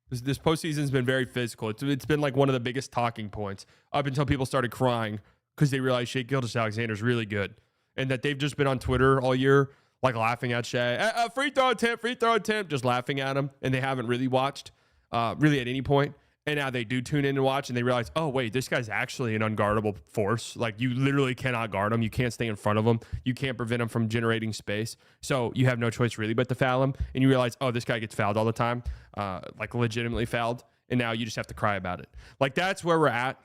This postseason's been very physical. It's been like one of the biggest talking points up until people started crying because they realized Shea Gilgeous-Alexander's really good. And that they've just been on Twitter all year, like laughing at Shea. Free throw attempt, just laughing at him. And they haven't really watched really at any point. And now they do tune in and watch, and they realize, oh, wait, this guy's actually an unguardable force. Like, you literally cannot guard him. You can't stay in front of him. You can't prevent him from generating space. So you have no choice really but to foul him. And you realize, oh, this guy gets fouled all the time, like legitimately fouled. And now you just have to cry about it. Like, that's where we're at.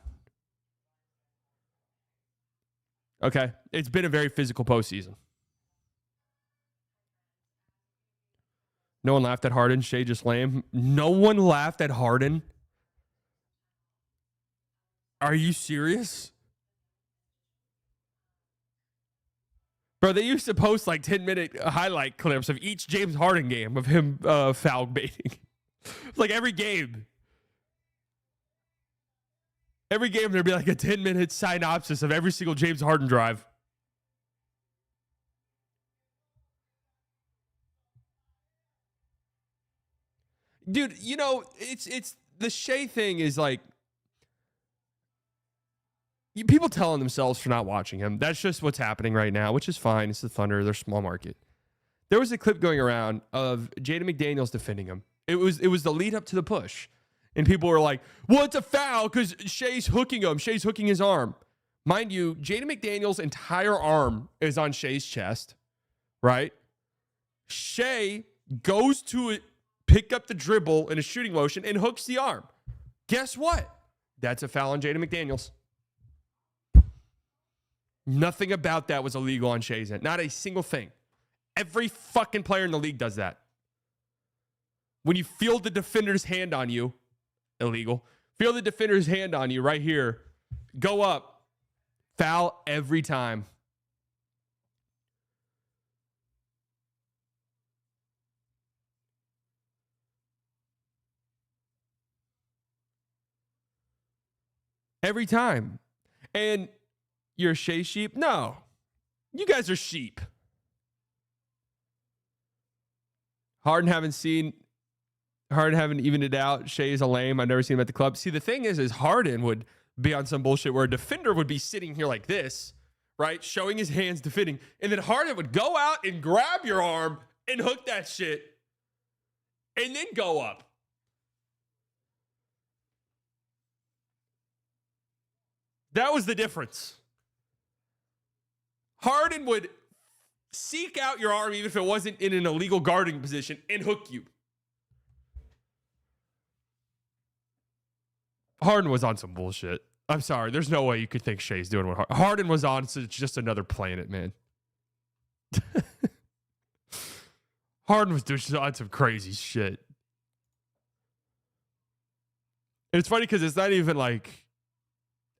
Okay. It's been a very physical postseason. No one laughed at Harden. Shea just lame. No one laughed at Harden. Are you serious? Bro, they used to post like 10-minute highlight clips of each James Harden game of him foul baiting. It's like every game. Every game there'd be like a 10-minute synopsis of every single James Harden drive. Dude, you know, it's the Shea thing is like people telling themselves for not watching him. That's just what's happening right now, which is fine. It's the Thunder. They're small market. There was a clip going around of Jaden McDaniels defending him. It was the lead up to the push. And people were like, well, it's a foul because Shea's hooking him. Shea's hooking his arm. Mind you, Jaden McDaniels' entire arm is on Shea's chest, right? Shea goes to it, pick up the dribble in a shooting motion, and hooks the arm. Guess what? That's a foul on Jaden McDaniels. Nothing about that was illegal on Shea's end. Not a single thing. Every fucking player in the league does that. When you feel the defender's hand on you, illegal. Feel the defender's hand on you right here. Go up. Foul every time. Every time. And you're a Shea sheep? No. You guys are sheep. Harden haven't evened it out. Shea is a lame. I've never seen him at the club. See, the thing is Harden would be on some bullshit where a defender would be sitting here like this, right? Showing his hands defending. And then Harden would go out and grab your arm and hook that shit and then go up. That was the difference. Harden would seek out your arm even if it wasn't in an illegal guarding position and hook you. Harden was on some bullshit. I'm sorry. There's no way you could think Shea's doing what Harden was on. So it's just another planet, man. Harden was doing on some crazy shit. And it's funny because it's not even like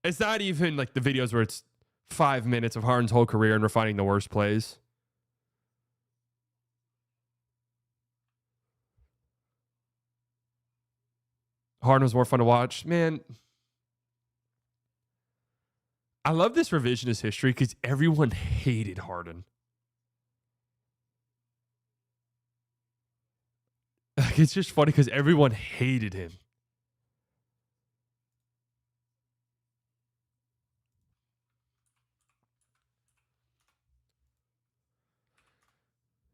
the videos where it's 5 minutes of Harden's whole career and we're finding the worst plays. Harden was more fun to watch. Man, I love this revisionist history because everyone hated Harden. Like, it's just funny because everyone hated him.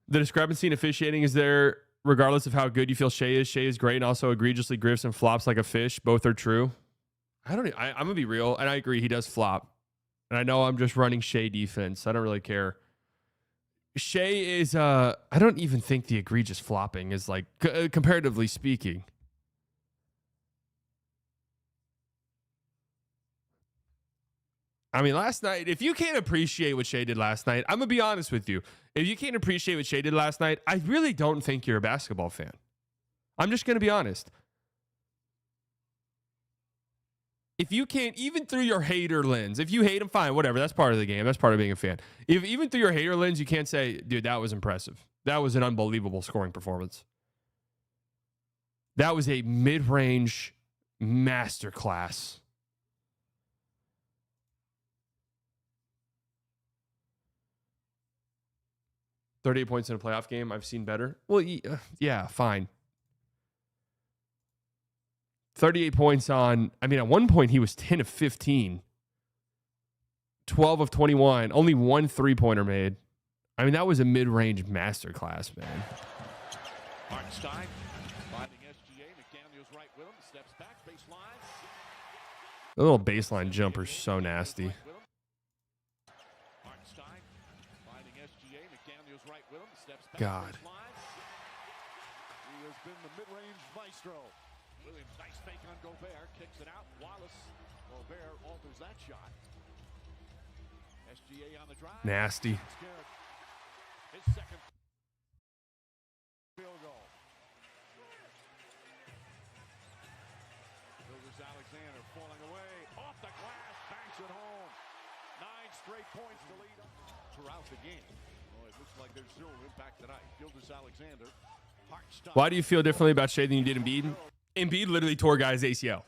The discrepancy in officiating is there regardless of how good you feel Shea is. Shea is great and also egregiously grifts and flops like a fish. Both are true. I'm going to be real, and I agree he does flop. And I know I'm just running Shea defense. I don't really care. Shea is, I don't even think the egregious flopping is like, comparatively speaking. I mean, last night, if you can't appreciate what Shea did last night, I'm going to be honest with you. If you can't appreciate what Shea did last night, I really don't think you're a basketball fan. I'm just going to be honest. If you can't, even through your hater lens, if you hate him, fine, whatever. That's part of the game. That's part of being a fan. If even through your hater lens, you can't say, dude, that was impressive. That was an unbelievable scoring performance. That was a mid-range masterclass. $38 points in a playoff game. I've seen better. Well, yeah, fine. 38 points on, I mean, at one point he was 10 of 15. 12 of 21. Only one three-pointer made. I mean, that was a mid-range masterclass, man. Hartenstein finding SGA. McDaniels right with him. Steps back, baseline. The little baseline jumper's so nasty. God. He has been the mid-range maestro. Williams, nice fake on Gobert, kicks it out. Wallace, Gobert alters that shot. SGA on the drive. Nasty. His second field goal. Alexander falling away. Off the glass, banks it home. 9 straight points to lead. throughout the game. Well, it looks like there's zero impact tonight. Gilgeous-Alexander. Why do you feel differently about Shea than you did Embiid? Embiid literally tore guys ACL.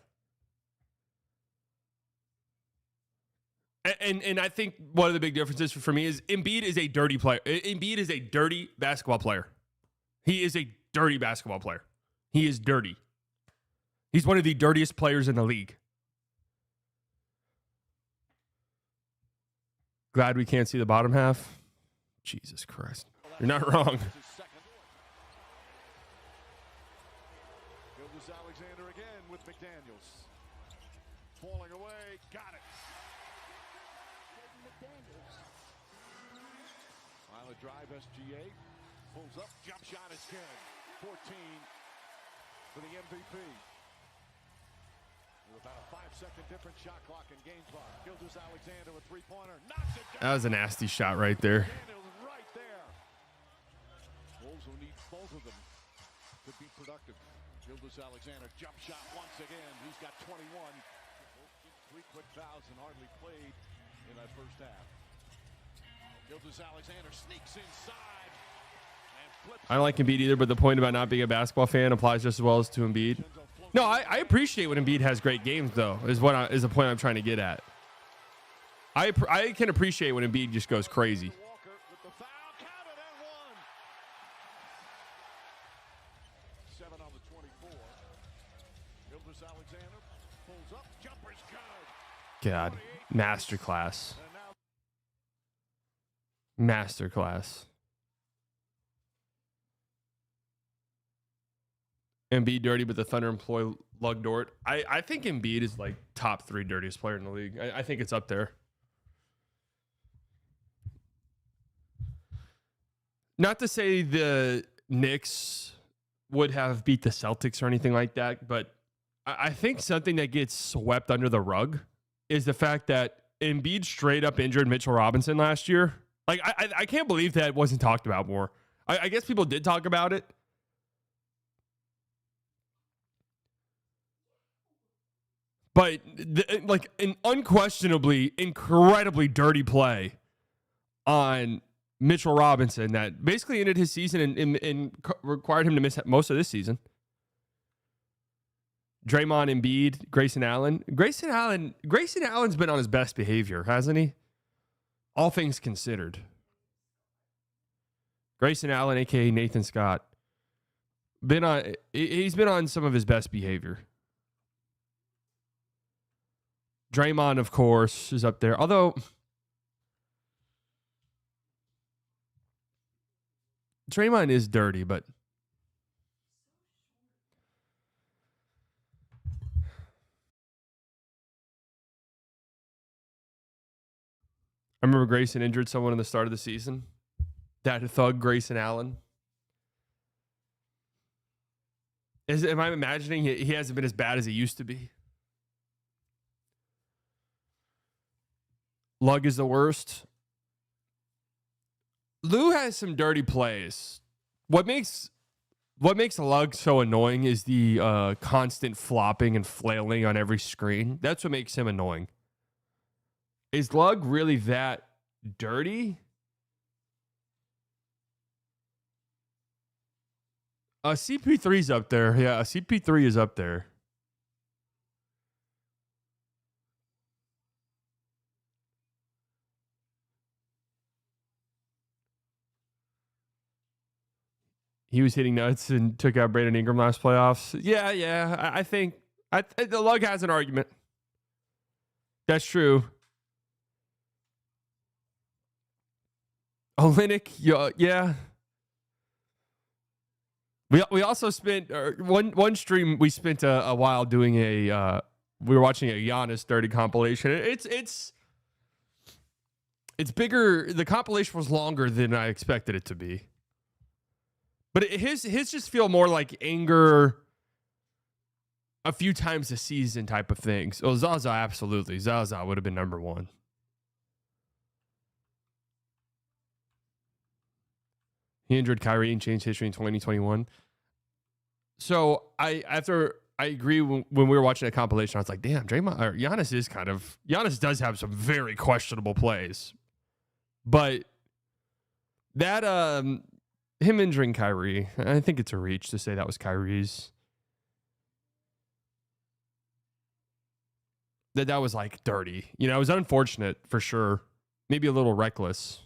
And I think one of the big differences for me is Embiid is a dirty player. Embiid is a dirty basketball player. He is a dirty basketball player. He is dirty. He's one of the dirtiest players in the league. Glad we can't see the bottom half. Jesus Christ. You're not wrong. Gilgeous-Alexander again with McDaniels. Falling away. Got it. Pilot drive, SGA. Pulls up. Jump shot is good. 14 for the MVP. With about a 5-second different shot clock and game clock. Gilgeous-Alexander with three-pointer. Knocks it down. That was a nasty shot right there. Right there. Wolves will need both of them to be productive. Gilgeous-Alexander jump shot once again. He's got 21. 3 quick fouls and hardly played in that first half. Gilgeous-Alexander sneaks inside and flips. I don't like Embiid either, but the point about not being a basketball fan applies just as well as to Embiid. No, I appreciate when Embiid has great games, though, is the point I'm trying to get at. I can appreciate when Embiid just goes crazy. Walker with the foul, counted and one. 7 on the 24. Gilgeous-Alexander pulls up, jumper's good. God, masterclass. Masterclass. Embiid dirty, but the Thunder employ Lug Dort. I think Embiid is like top 3 dirtiest player in the league. I think it's up there. Not to say the Knicks would have beat the Celtics or anything like that, but I think something that gets swept under the rug is the fact that Embiid straight up injured Mitchell Robinson last year. Like, I can't believe that wasn't talked about more. I guess people did talk about it. But, like, an unquestionably incredibly dirty play on Mitchell Robinson that basically ended his season and required him to miss most of this season. Draymond, Embiid, Grayson Allen. Grayson Allen's been on his best behavior, hasn't he? All things considered. Grayson Allen, a.k.a. Nathan Scott. He's been on some of his best behavior. Draymond, of course, is up there. Although, Draymond is dirty, but I remember Grayson injured someone in the start of the season. That thug, Grayson Allen. Am I imagining he hasn't been as bad as he used to be? Lug is the worst. Lou has some dirty plays. What makes Lug so annoying is the constant flopping and flailing on every screen. That's what makes him annoying. Is Lug really that dirty? CP3's up there. Yeah, CP3 is up there. He was hitting nuts and took out Brandon Ingram last playoffs. Yeah. I think the Lug has an argument. That's true. Olynyk, yeah. We also spent one stream. We spent a while doing we were watching a Giannis dirty compilation. It's bigger. The compilation was longer than I expected it to be. But his just feel more like anger a few times a season type of things. Oh, Zaza, absolutely. Zaza would have been number 1. He injured Kyrie and changed history in 2021. So I agree when we were watching that compilation, I was like, damn, Giannis does have some very questionable plays. But That him injuring Kyrie, I think it's a reach to say that was Kyrie's. That was like dirty. You know, it was unfortunate for sure. Maybe a little reckless.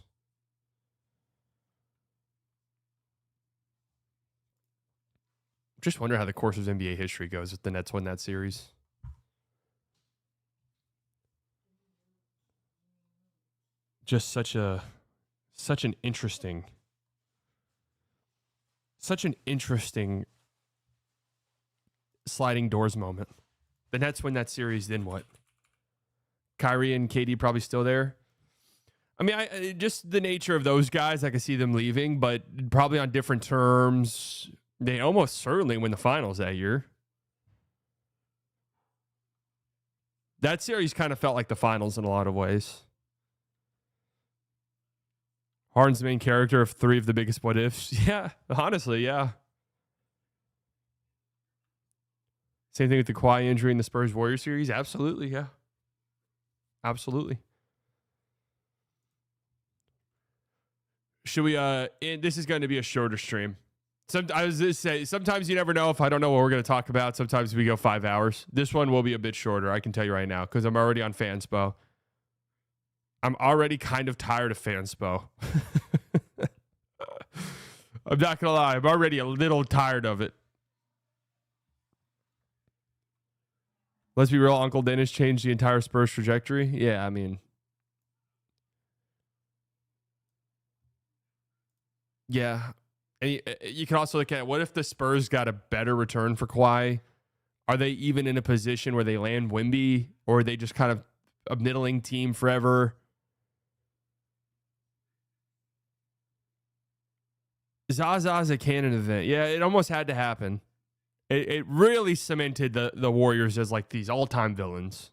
Just wonder how the course of NBA history goes if the Nets win that series. Just such an interesting sliding doors moment. The Nets win that series, then what? Kyrie and KD probably still there. I mean, I just the nature of those guys, I could see them leaving, but probably on different terms. They almost certainly win the finals that year. That series kind of felt like the finals in a lot of ways. Harden's the main character of 3 of the biggest what ifs. Yeah, honestly, yeah. Same thing with the Kawhi injury in the Spurs-Warriors series. Absolutely, yeah. Absolutely. Should we, this is going to be a shorter stream. I was just say, sometimes you never know if I don't know what we're going to talk about. Sometimes we go 5 hours. This one will be a bit shorter, I can tell you right now, because I'm already on Fanspo. I'm already kind of tired of Fanspo. I'm not going to lie. I'm already a little tired of it. Let's be real. Uncle Dennis changed the entire Spurs trajectory. Yeah, I mean. Yeah. And you can also look at what if the Spurs got a better return for Kawhi? Are they even in a position where they land Wemby, or are they just kind of a middling team forever? Zaza's a canon event. Yeah, it almost had to happen. It really cemented the Warriors as like these all-time villains.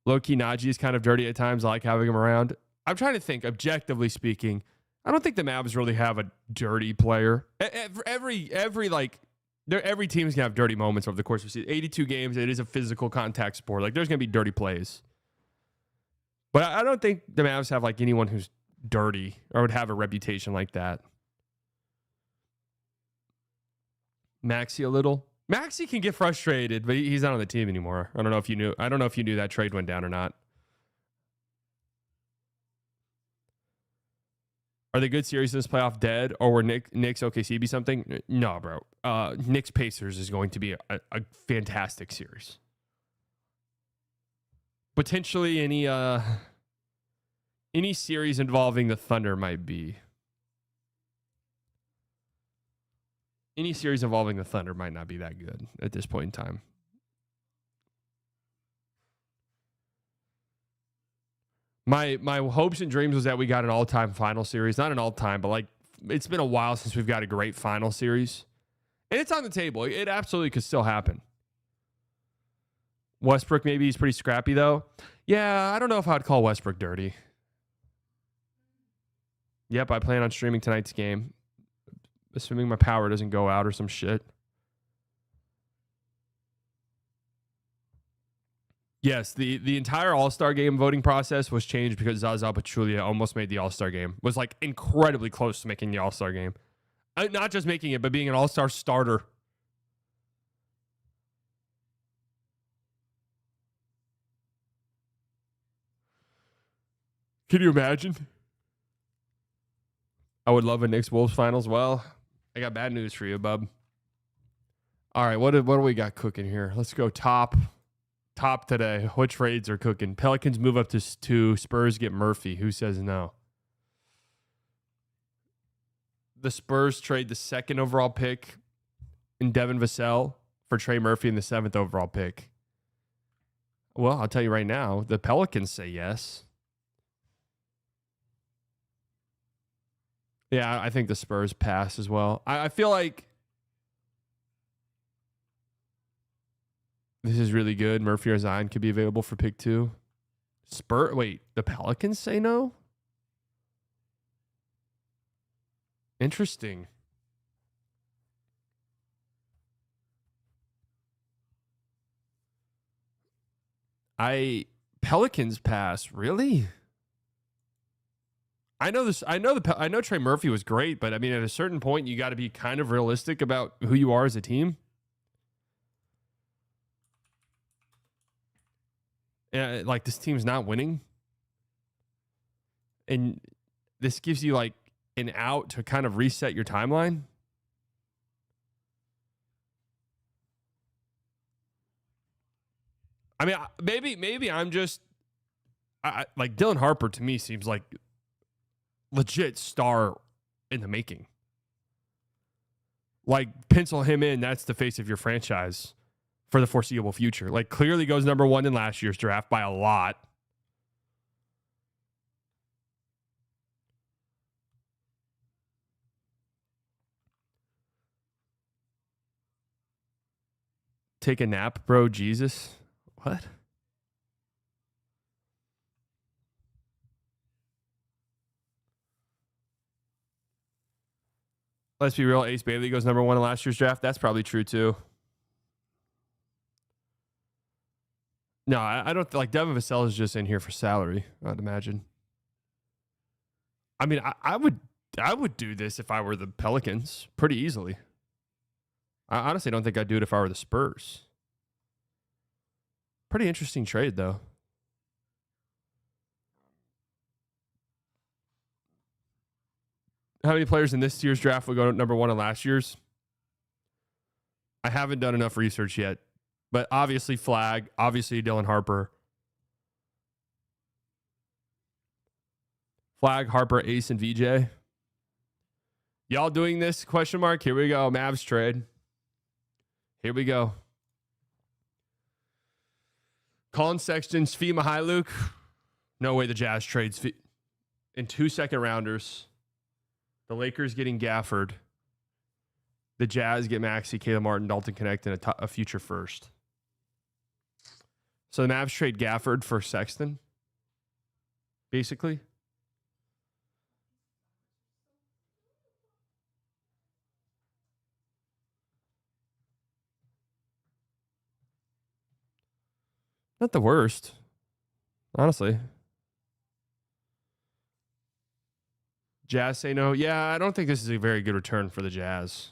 Low-key Najee is kind of dirty at times. I like having him around. I'm trying to think, objectively speaking, I don't think the Mavs really have a dirty player. Every team's gonna have dirty moments over the course of the season. 82 games, it is a physical contact sport. Like, there's gonna be dirty plays. But I don't think the Mavs have like anyone who's dirty or would have a reputation like that. Maxey a little. Maxey can get frustrated, but he's not on the team anymore. I don't know if you knew that trade went down or not. Are the good series in this playoff dead, or were Knicks OKC be something? No, bro. Knicks Pacers is going to be a fantastic series. Potentially any series involving the Thunder might be. Any series involving the Thunder might not be that good at this point in time. My hopes and dreams was that we got an all-time final series. Not an all-time, but like it's been a while since we've got a great final series. And it's on the table. It absolutely could still happen. Westbrook, maybe he's pretty scrappy, though. Yeah, I don't know if I'd call Westbrook dirty. Yep, I plan on streaming tonight's game. Assuming my power doesn't go out or some shit. Yes, the entire All-Star game voting process was changed because Zaza Pachulia almost made the All-Star game. Was like incredibly close to making the All-Star game. Not just making it, but being an All-Star starter. Can you imagine? I would love a Knicks Wolves finals. Well, I got bad news for you, bub. All right, what do we got cooking here? Let's go top today. What trades are cooking? Pelicans move up to 2. Spurs get Murphy. Who says no? The Spurs trade the 2nd overall pick in Devin Vassell for Trey Murphy in the 7th overall pick. Well, I'll tell you right now, the Pelicans say yes. Yeah, I think the Spurs pass as well. I feel like this is really good. Murphy or Zion could be available for pick 2. Wait, the Pelicans say no? Interesting. Pelicans pass, really? I know this. I know Trey Murphy was great, but I mean, at a certain point, you got to be kind of realistic about who you are as a team. Like, this team's not winning, and this gives you like an out to kind of reset your timeline. I mean, maybe I'm just like Dylan Harper to me seems like legit star in the making. Like, pencil him in. That's the face of your franchise for the foreseeable future. Like, clearly goes number 1 in last year's draft by a lot. Take a nap, bro. Jesus. What? Let's be real. Ace Bailey goes number 1 in last year's draft. That's probably true, too. No, I don't like Devin Vassell is just in here for salary, I'd imagine. I mean, I would do this if I were the Pelicans pretty easily. I honestly don't think I'd do it if I were the Spurs. Pretty interesting trade, though. How many players in this year's draft would go number 1 in last year's? I haven't done enough research yet. But obviously Flag, obviously Dylan Harper. Flag, Harper, Ace, and VJ. Y'all doing this? Question mark. Here we go. Mavs trade. Here we go. Colin Sexton, Svi Mihailuk. No way the Jazz trades in 2 second rounders. The Lakers getting Gafford. The Jazz get Maxey, Caleb Martin, Dalton Connect, and a future first. So the Mavs trade Gafford for Sexton, basically. Not the worst, honestly. Jazz say no. Yeah, I don't think this is a very good return for the Jazz.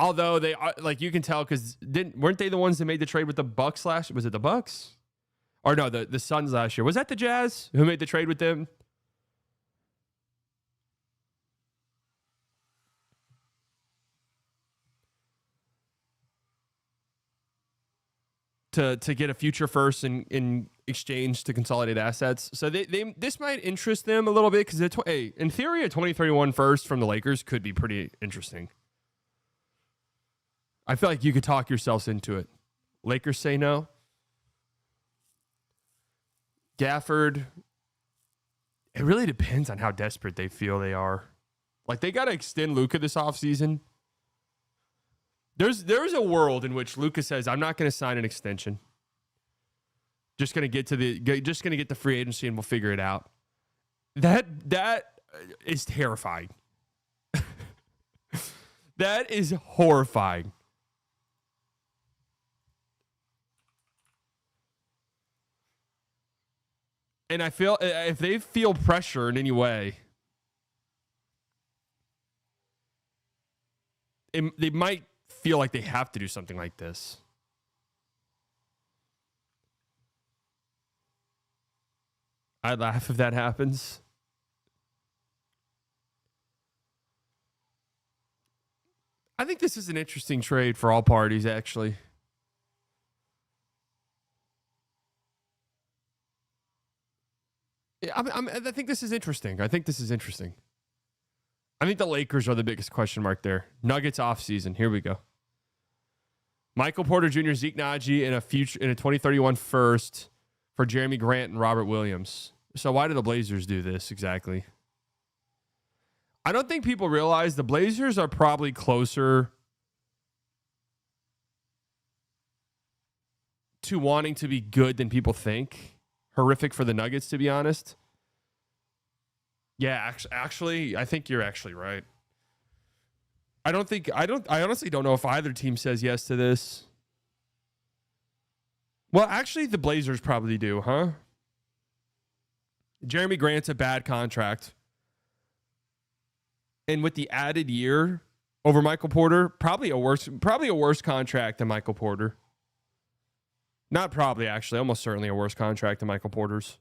Although they are, like, you can tell because weren't they the ones that made the trade with the Bucks last? Was it the Bucks? Or no, the Suns last year. Was that the Jazz who made the trade with them? To get a future first in exchange to consolidate assets. So they this might interest them a little bit because in theory, a 2031 first from the Lakers could be pretty interesting. I feel like you could talk yourselves into it. Lakers say no. Gafford. It really depends on how desperate they feel they are. Like, they got to extend Luka this offseason. There's a world in which Luka says, I'm not going to sign an extension. Just going to get the free agency and we'll figure it out. That is terrifying. That is horrifying. And I feel if they feel pressure in any way, they might feel like they have to do something like this. I'd laugh if that happens. I think this is an interesting trade for all parties, actually. Yeah, I think this is interesting. I think the Lakers are the biggest question mark there. Nuggets offseason. Here we go. Michael Porter Jr., Zeke Naji, in a 2031 first for Jeremy Grant and Robert Williams. So why do the Blazers do this exactly? I don't think people realize the Blazers are probably closer to wanting to be good than people think. Horrific for the Nuggets, to be honest. Yeah, actually, I think you're actually right. I honestly don't know if either team says yes to this. Well, actually, the Blazers probably do, huh? Jeremy Grant's a bad contract. And with the added year over Michael Porter, probably a worse contract than Michael Porter. Not probably, actually. Almost certainly a worse contract than Michael Porter's.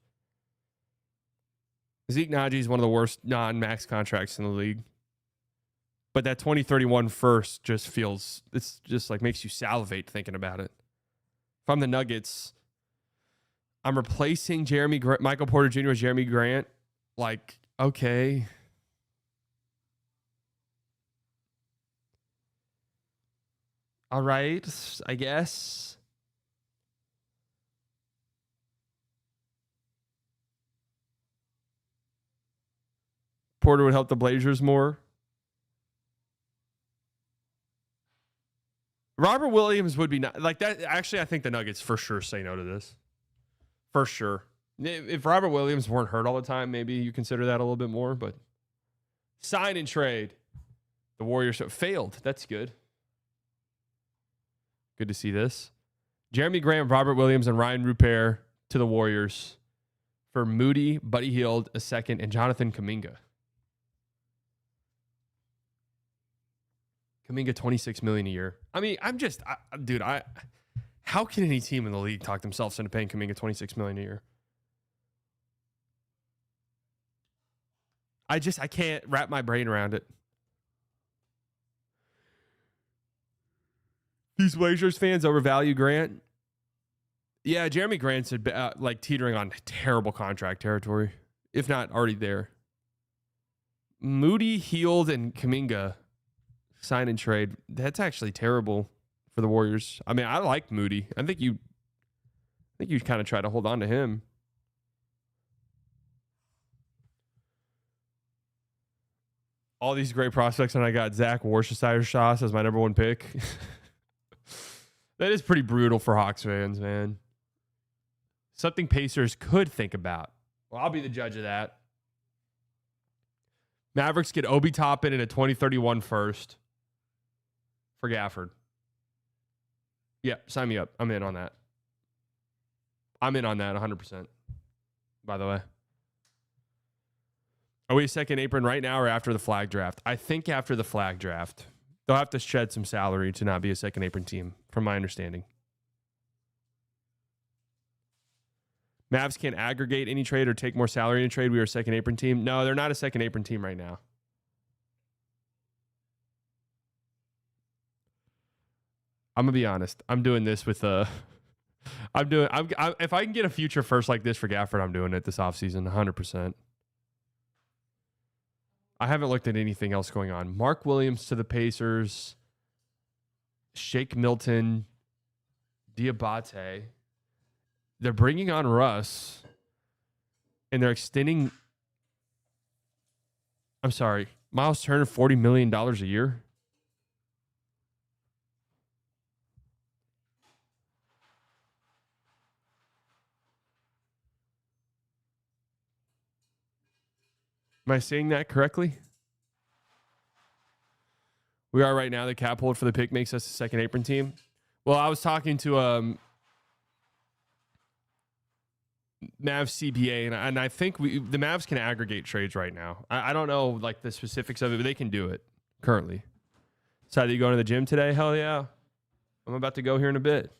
Zeke Naji is one of the worst non-max contracts in the league. But that 2031 first just feels, it's just like makes you salivate thinking about it. If I'm the Nuggets, I'm replacing Michael Porter Jr. with Jeremy Grant. Like, okay. All right, I guess. Porter would help the Blazers more. Robert Williams would be not like that. Actually, I think the Nuggets for sure say no to this. For sure. If Robert Williams weren't hurt all the time, maybe you consider that a little bit more. But sign and trade. The Warriors failed. That's good. Good to see this. Jeremy Grant, Robert Williams, and Ryan Rupert to the Warriors for Moody, Buddy Hield, a second, and Jonathan Kuminga. Kuminga, $26 million a year. I mean, how can any team in the league talk themselves into paying Kuminga $26 million a year? I can't wrap my brain around it. These Blazers fans overvalue Grant. Yeah, Jeremy Grant's like teetering on terrible contract territory, if not already there. Moody, Hield, and Kuminga sign and trade. That's actually terrible for the Warriors. I mean, I like Moody. I think you kind of try to hold on to him. All these great prospects, and I got Zach Worcestershire as my number one pick. That is pretty brutal for Hawks fans, man. Something Pacers could think about. Well, I'll be the judge of that. Mavericks get Obi Toppin in a 2031 first for Gafford. Yeah, sign me up. I'm in on that. I'm in on that 100%, by the way. Are we a second apron right now or after the flag draft? I think after the flag draft. They'll have to shed some salary to not be a second apron team, from my understanding. Mavs can't aggregate any trade or take more salary in a trade. We are a second apron team. No, they're not a second apron team right now. I'm gonna be honest. I'm doing this with if I can get a future first like this for Gafford, I'm doing it this offseason, 100%. I haven't looked at anything else going on. Mark Williams to the Pacers. Shake Milton. Diabate. They're bringing on Russ. And they're extending... I'm sorry. Miles Turner, $40 million a year? Am I saying that correctly? We are right now. The cap hold for the pick makes us a second apron team. Well, I was talking to Mavs CPA, and I think the Mavs can aggregate trades right now. I don't know like the specifics of it, but they can do it currently. Decided you going to the gym today? Hell yeah. I'm about to go here in a bit.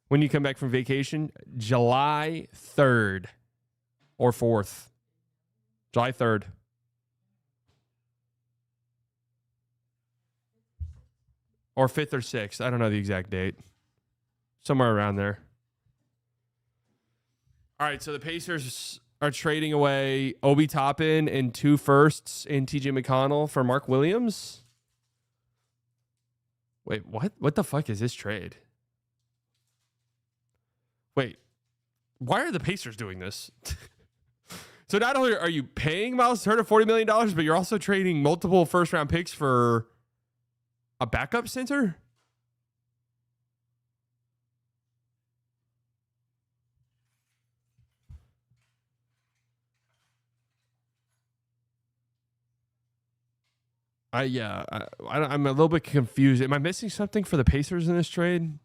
When you come back from vacation? July 3rd or 4th. July 3rd. Or 5th or 6th. I don't know the exact date. Somewhere around there. All right, so the Pacers are trading away Obi Toppin and 2 firsts in TJ McConnell for Mark Williams. Wait, what? What the fuck is this trade? Wait, why are the Pacers doing this? So not only are you paying Miles Turner $40 million, but you're also trading multiple first-round picks for a backup center? I'm a little bit confused. Am I missing something for the Pacers in this trade?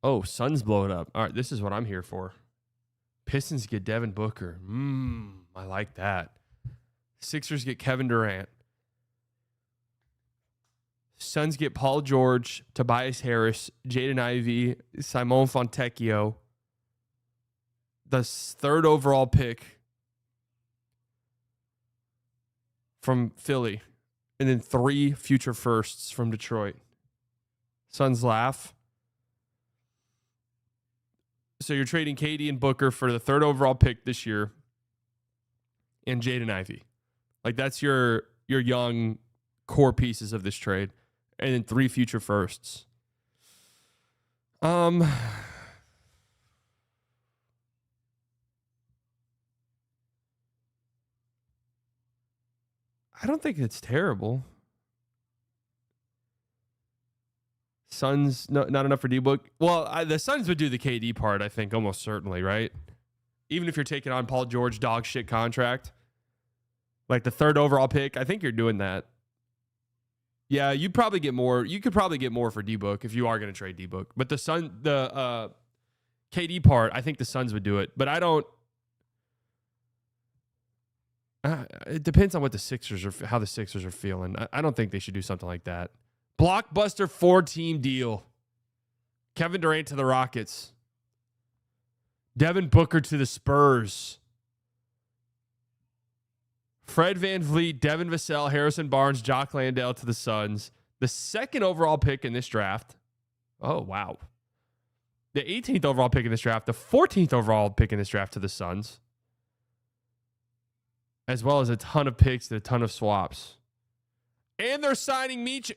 Oh, Suns blow it up. All right, this is what I'm here for. Pistons get Devin Booker. I like that. Sixers get Kevin Durant. Suns get Paul George, Tobias Harris, Jaden Ivey, Simone Fontecchio. The third overall pick from Philly. And then 3 future firsts from Detroit. Suns laugh. So you're trading KD and Booker for the third overall pick this year and Jaden Ivey. Like, that's your young core pieces of this trade. And then 3 future firsts. I don't think it's terrible. Suns, no, not enough for D-Book. Well, the Suns would do the KD part, I think, almost certainly, right? Even if you're taking on Paul George dog shit contract, like the third overall pick, I think you're doing that. Yeah, you'd probably get more. You could probably get more for D-Book if you are going to trade D-Book. But the KD part, I think the Suns would do it. But I don't. It depends on what the Sixers are, how the Sixers are feeling. I don't think they should do something like that. Blockbuster 4-team deal. Kevin Durant to the Rockets. Devin Booker to the Spurs. Fred VanVleet, Devin Vassell, Harrison Barnes, Jock Landale to the Suns. The second overall pick in this draft. Oh, wow. The 18th overall pick in this draft. The 14th overall pick in this draft to the Suns. As well as a ton of picks and a ton of swaps. And they're signing Meech.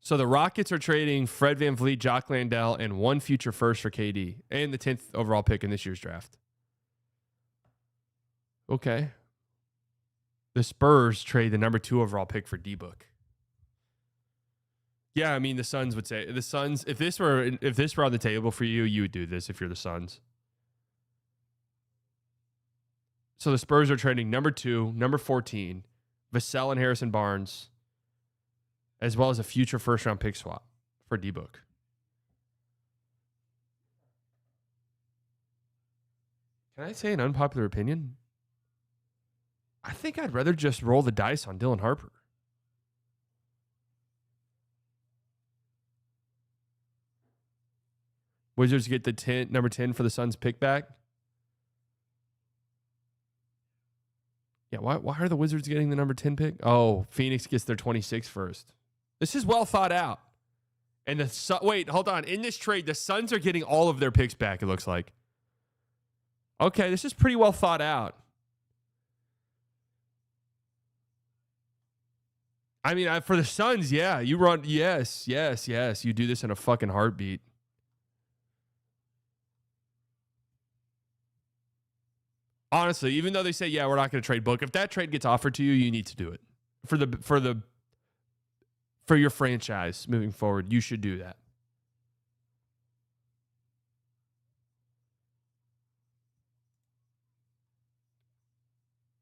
So the Rockets are trading Fred VanVleet, Jock Landale, and 1 future first for KD. And the 10th overall pick in this year's draft. Okay. The Spurs trade the number 2 overall pick for D-Book. Yeah, I mean, the Suns would say, the Suns, if this were on the table for you, you would do this if you're the Suns. So the Spurs are trading number 2, number 14, Vassell and Harrison Barnes, as well as a future first-round pick swap for D-Book. Can I say an unpopular opinion? I think I'd rather just roll the dice on Dylan Harper. Wizards get the number 10 for the Suns pick back. Yeah, why are the Wizards getting the number 10 pick? Oh, Phoenix gets their 26 first. This is well thought out. And wait, hold on. In this trade, the Suns are getting all of their picks back, it looks like. Okay, this is pretty well thought out. I mean, for the Suns, yeah, you run. Yes. You do this in a fucking heartbeat. Honestly, even though they say, yeah, we're not going to trade Book, if that trade gets offered to you, you need to do it. For your franchise moving forward, you should do that.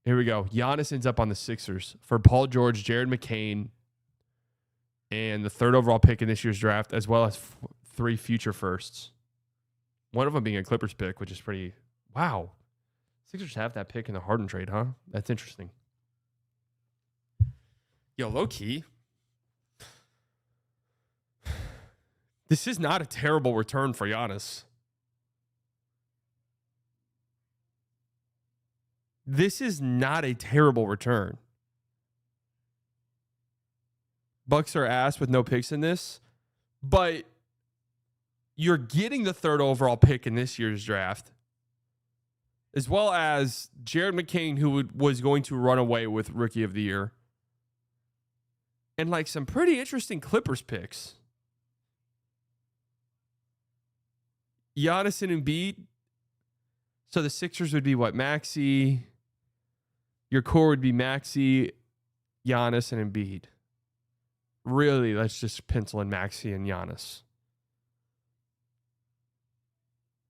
Here we go. Giannis ends up on the Sixers for Paul George, Jared McCain, and the 3rd overall pick in this year's draft, as well as 3 future firsts. One of them being a Clippers pick, which is pretty... Wow. Sixers have that pick in the Harden trade, huh? That's interesting. Yo, low-key. This is not a terrible return for Giannis. This is not a terrible return. Bucks are ass with no picks in this, but you're getting the 3rd overall pick in this year's draft, as well as Jared McCain, who was going to run away with Rookie of the Year, and like some pretty interesting Clippers picks. Giannis and Embiid. So the Sixers would be what? Maxey. Your core would be Maxey, Giannis, and Embiid. Really, let's just pencil in Maxey and Giannis.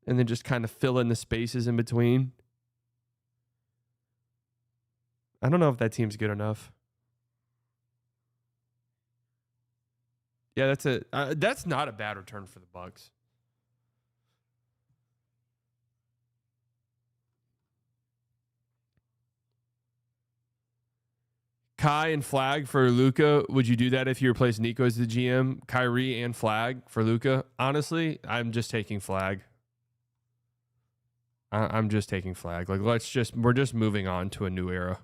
And then just kind of fill in the spaces in between. I don't know if that team's good enough. Yeah, that's not a bad return for the Bucks. Kai and Flag for Luka. Would you do that if you replace Nico as the GM? Kyrie and Flag for Luka? Honestly, I'm just taking Flag. I'm just taking Flag. Like, we're just moving on to a new era.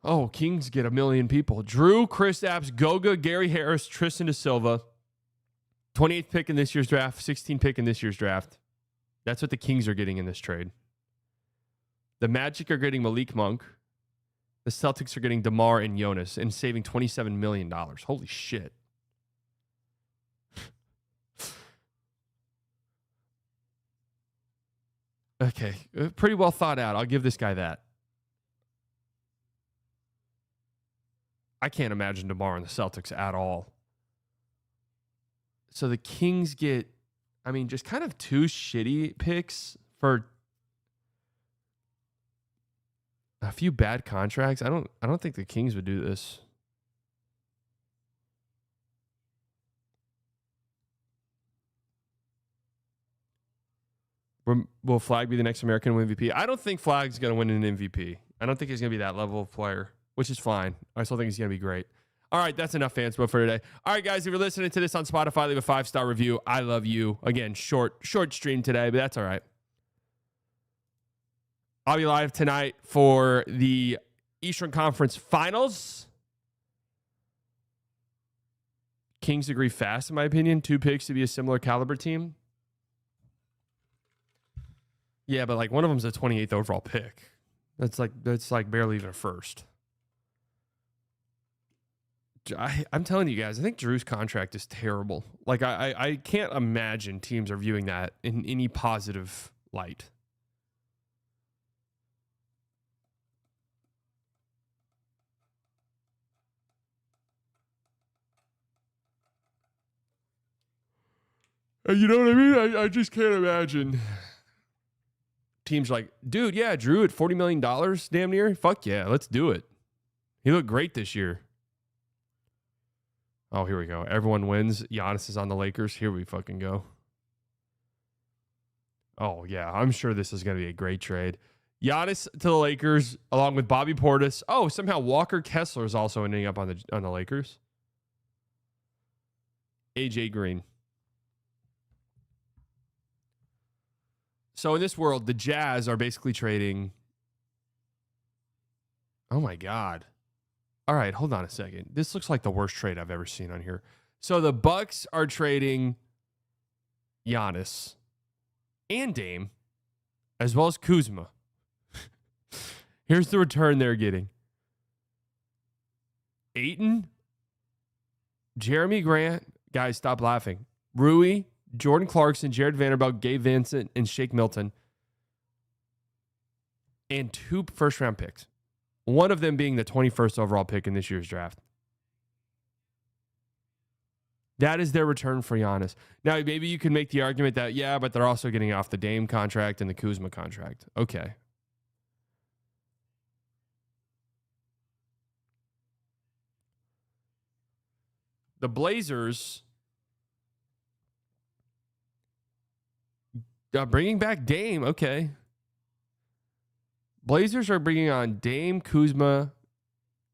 Oh, Kings get 1 million people. Drew, Kristaps, Goga, Gary Harris, Tristan da Silva. 28th pick in this year's draft, 16th pick in this year's draft. That's what the Kings are getting in this trade. The Magic are getting Malik Monk. The Celtics are getting DeMar and Jonas and saving $27 million. Holy shit. Okay, pretty well thought out. I'll give this guy that. I can't imagine DeMar and the Celtics at all. So the Kings get, I mean, just kind of two shitty picks for a few bad contracts. I don't think the Kings would do this. Will Flag be the next American MVP? I don't think Flag's going to win an MVP. I don't think he's going to be that level of player, which is fine. I still think he's going to be great. All right, that's enough Fanspo for today. All right, guys, if you're listening to this on Spotify, leave a 5-star review. I love you. Again, short stream today, but that's all right. I'll be live tonight for the Eastern Conference Finals. Kings agree fast, in my opinion. 2 picks to be a similar caliber team. Yeah, but like one of them's a 28th overall pick. That's like barely even a first. I'm telling you guys, I think Drew's contract is terrible. Like I can't imagine teams are viewing that in any positive light. You know what I mean? I just can't imagine. Teams like, dude, yeah, Drew at $40 million, damn near. Fuck yeah, let's do it. He looked great this year. Oh, here we go. Everyone wins. Giannis is on the Lakers. Here we fucking go. Oh, yeah, I'm sure this is going to be a great trade. Giannis to the Lakers, along with Bobby Portis. Oh, somehow Walker Kessler is also ending up on the Lakers. AJ Green. So in this world, the Jazz are basically trading. Oh my God. All right, hold on a second. This looks like the worst trade I've ever seen on here. So the Bucks are trading Giannis and Dame, as well as Kuzma. Here's the return they're getting. Ayton, Jeremy Grant, guys, stop laughing. Rui, Jordan Clarkson, Jared Vanderbilt, Gabe Vincent, and Shake Milton. And 2 first-round picks. One of them being the 21st overall pick in this year's draft. That is their return for Giannis. Now, maybe you can make the argument that, yeah, but they're also getting off the Dame contract and the Kuzma contract. Okay. The Blazers bringing back Dame. Okay. Blazers are bringing on Dame, Kuzma,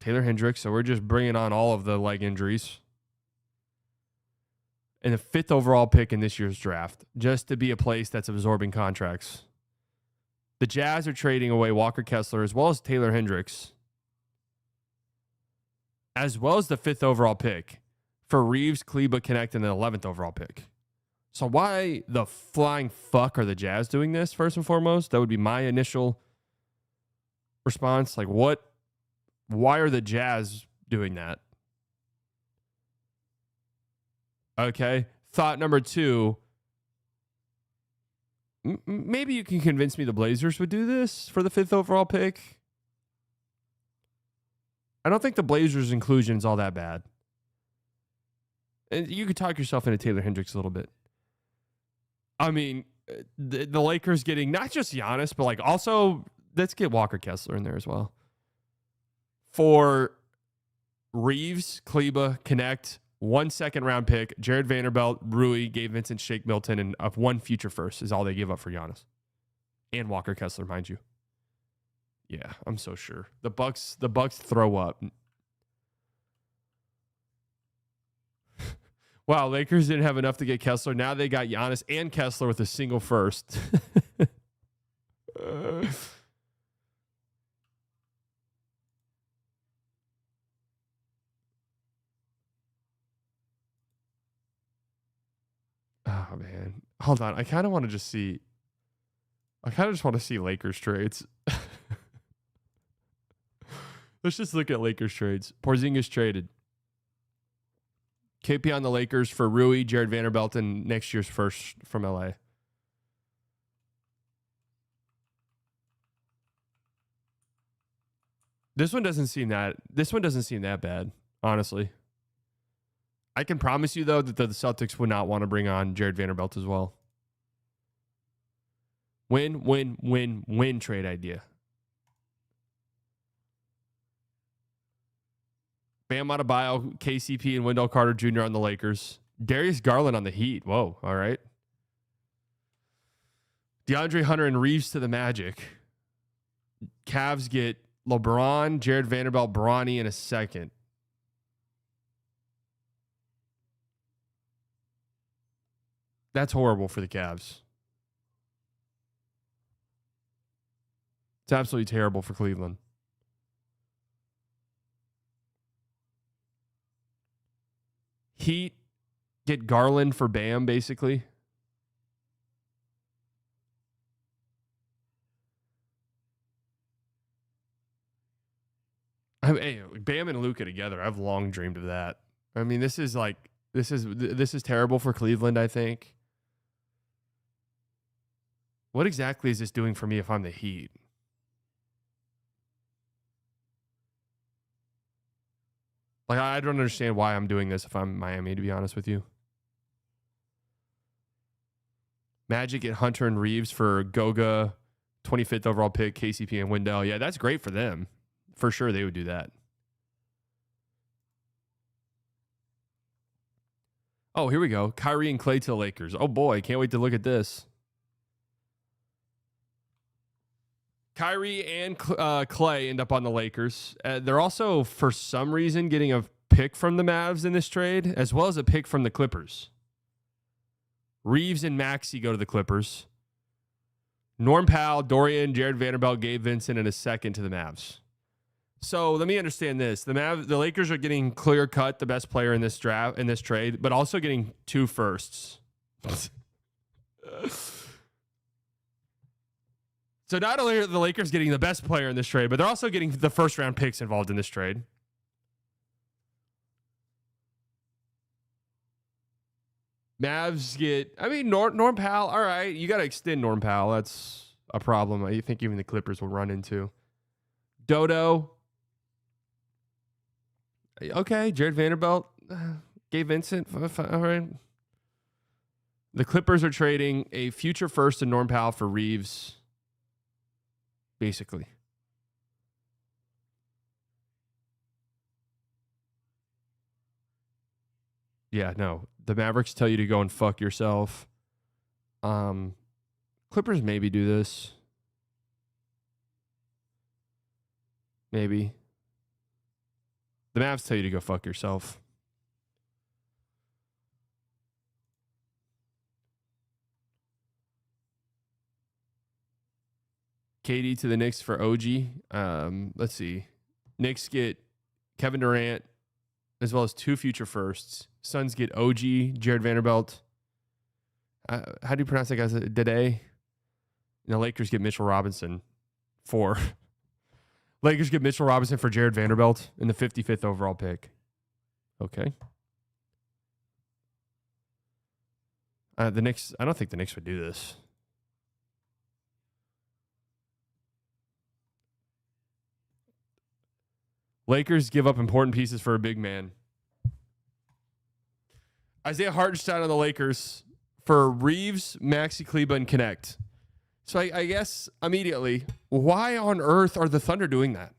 Taylor Hendricks. So we're just bringing on all of the leg injuries. And the 5th overall pick in this year's draft, just to be a place that's absorbing contracts. The Jazz are trading away Walker Kessler as well as Taylor Hendricks, as well as the 5th overall pick for Reeves, Kleba, Connect, and the 11th overall pick. So why the flying fuck are the Jazz doing this, first and foremost? That would be my initial response. Like, what? Why are the Jazz doing that? Okay. Thought number 2. Maybe you can convince me the Blazers would do this for the 5th overall pick. I don't think the Blazers' inclusion is all that bad. And you could talk yourself into Taylor Hendricks a little bit. I mean, the Lakers getting not just Giannis, but like also let's get Walker Kessler in there as well. for Reeves, Kleba, Connect, 1 second-round pick, Jared Vanderbilt, Rui, Gabe Vincent, Shake Milton, and of 1 future first is all they give up for Giannis. And Walker Kessler, mind you. Yeah, I'm so sure. The Bucks throw up. Wow, Lakers didn't have enough to get Kessler. Now they got Giannis and Kessler with a single first. Oh, man. Hold on. I kind of just want to see Lakers trades. Let's just look at Lakers trades. Porzingis traded. KP on the Lakers for Rui, Jared Vanderbilt, and next year's first from LA. This one doesn't seem that bad, honestly. I can promise you, though, that the Celtics would not want to bring on Jared Vanderbilt as well. Win trade idea. Bam Adebayo, KCP, and Wendell Carter Jr. on the Lakers. Darius Garland on the Heat. Whoa, all right. DeAndre Hunter and Reeves to the Magic. Cavs get LeBron, Jared Vanderbilt, Bronny in a second. That's horrible for the Cavs. It's absolutely terrible for Cleveland. Heat get Garland for Bam, basically. Hey, Bam and Luka together. I've long dreamed of that. I mean, this is terrible for Cleveland, I think. What exactly is this doing for me if I'm the Heat? Like, I don't understand why I'm doing this if I'm Miami, to be honest with you. Magic get Hunter and Reeves for Goga, 25th overall pick, KCP and Wendell. Yeah, that's great for them. For sure, they would do that. Oh, here we go. Kyrie and Klay to the Lakers. Oh, boy. Can't wait to look at this. Kyrie and Klay end up on the Lakers. They're also, for some reason, getting a pick from the Mavs in this trade, as well as a pick from the Clippers. Reeves and Maxey go to the Clippers. Norm Powell, Dorian, Jared Vanderbilt, Gabe Vincent, and a second to the Mavs. So let me understand this: the Lakers are getting clear cut the best player in this draft, in this trade, but also getting 2 firsts. So not only are the Lakers getting the best player in this trade, but they're also getting the first round picks involved in this trade. Mavs get, I mean, Norm Powell. All right, you got to extend Norm Powell. That's a problem I think even the Clippers will run into. Dodo. Okay, Jared Vanderbilt, Gabe Vincent. All right. The Clippers are trading a future first and Norm Powell for Reeves. Basically. Yeah, no. The Mavericks tell you to go and fuck yourself. Clippers maybe do this. Maybe. The Mavs tell you to go fuck yourself. KD to the Knicks for OG. Let's see. Knicks get Kevin Durant as well as 2 future firsts. Suns get OG, Jared Vanderbilt. How do you pronounce that guy's Dede? The Lakers get Mitchell Robinson for Lakers get Mitchell Robinson for Jared Vanderbilt in the 55th overall pick. Okay. The Knicks, I don't think the Knicks would do this. Lakers give up important pieces for a big man. Isaiah Hartenstein on the Lakers for Reeves, Maxey Kleba, and Connect. So I guess immediately, why on earth are the Thunder doing that?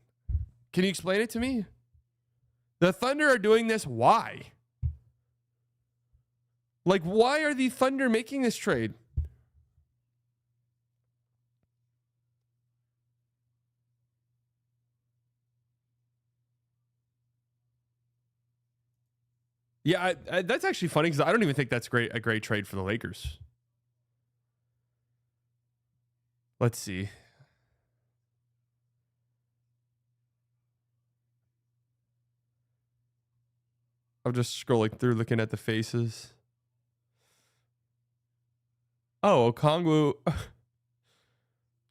Can you explain it to me? The Thunder are doing this. Why? Like, why are the Thunder making this trade? Yeah, that's actually funny because I don't even think that's a great trade for the Lakers. Let's see. I'm just scrolling through looking at the faces. Oh, Okongwu.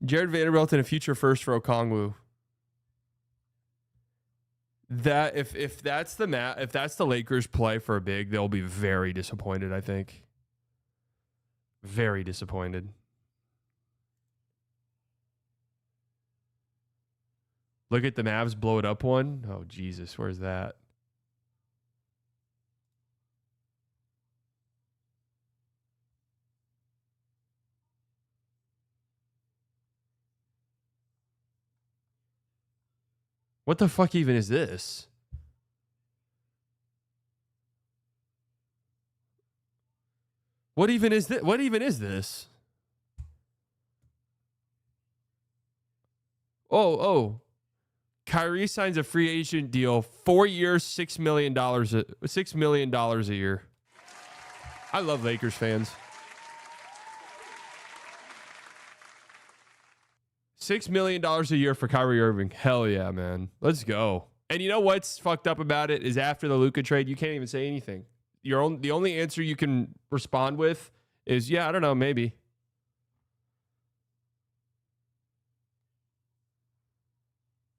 Jared Vanderbilt and a future first for Okongwu. That if that's the Lakers play for a big, they'll be very disappointed, I think. Very disappointed. Look at the Mavs blow it up one. Oh, Jesus, where's that? What the fuck even is this? What even is this? What even is this? Oh. Kyrie signs a free agent deal, 4 years, $6 million, $6 million a year. I love Lakers fans. $6 million a year for Kyrie Irving. Hell yeah, man. Let's go. And you know what's fucked up about it is after the Luka trade, you can't even say anything. The only answer you can respond with is, yeah, I don't know, maybe.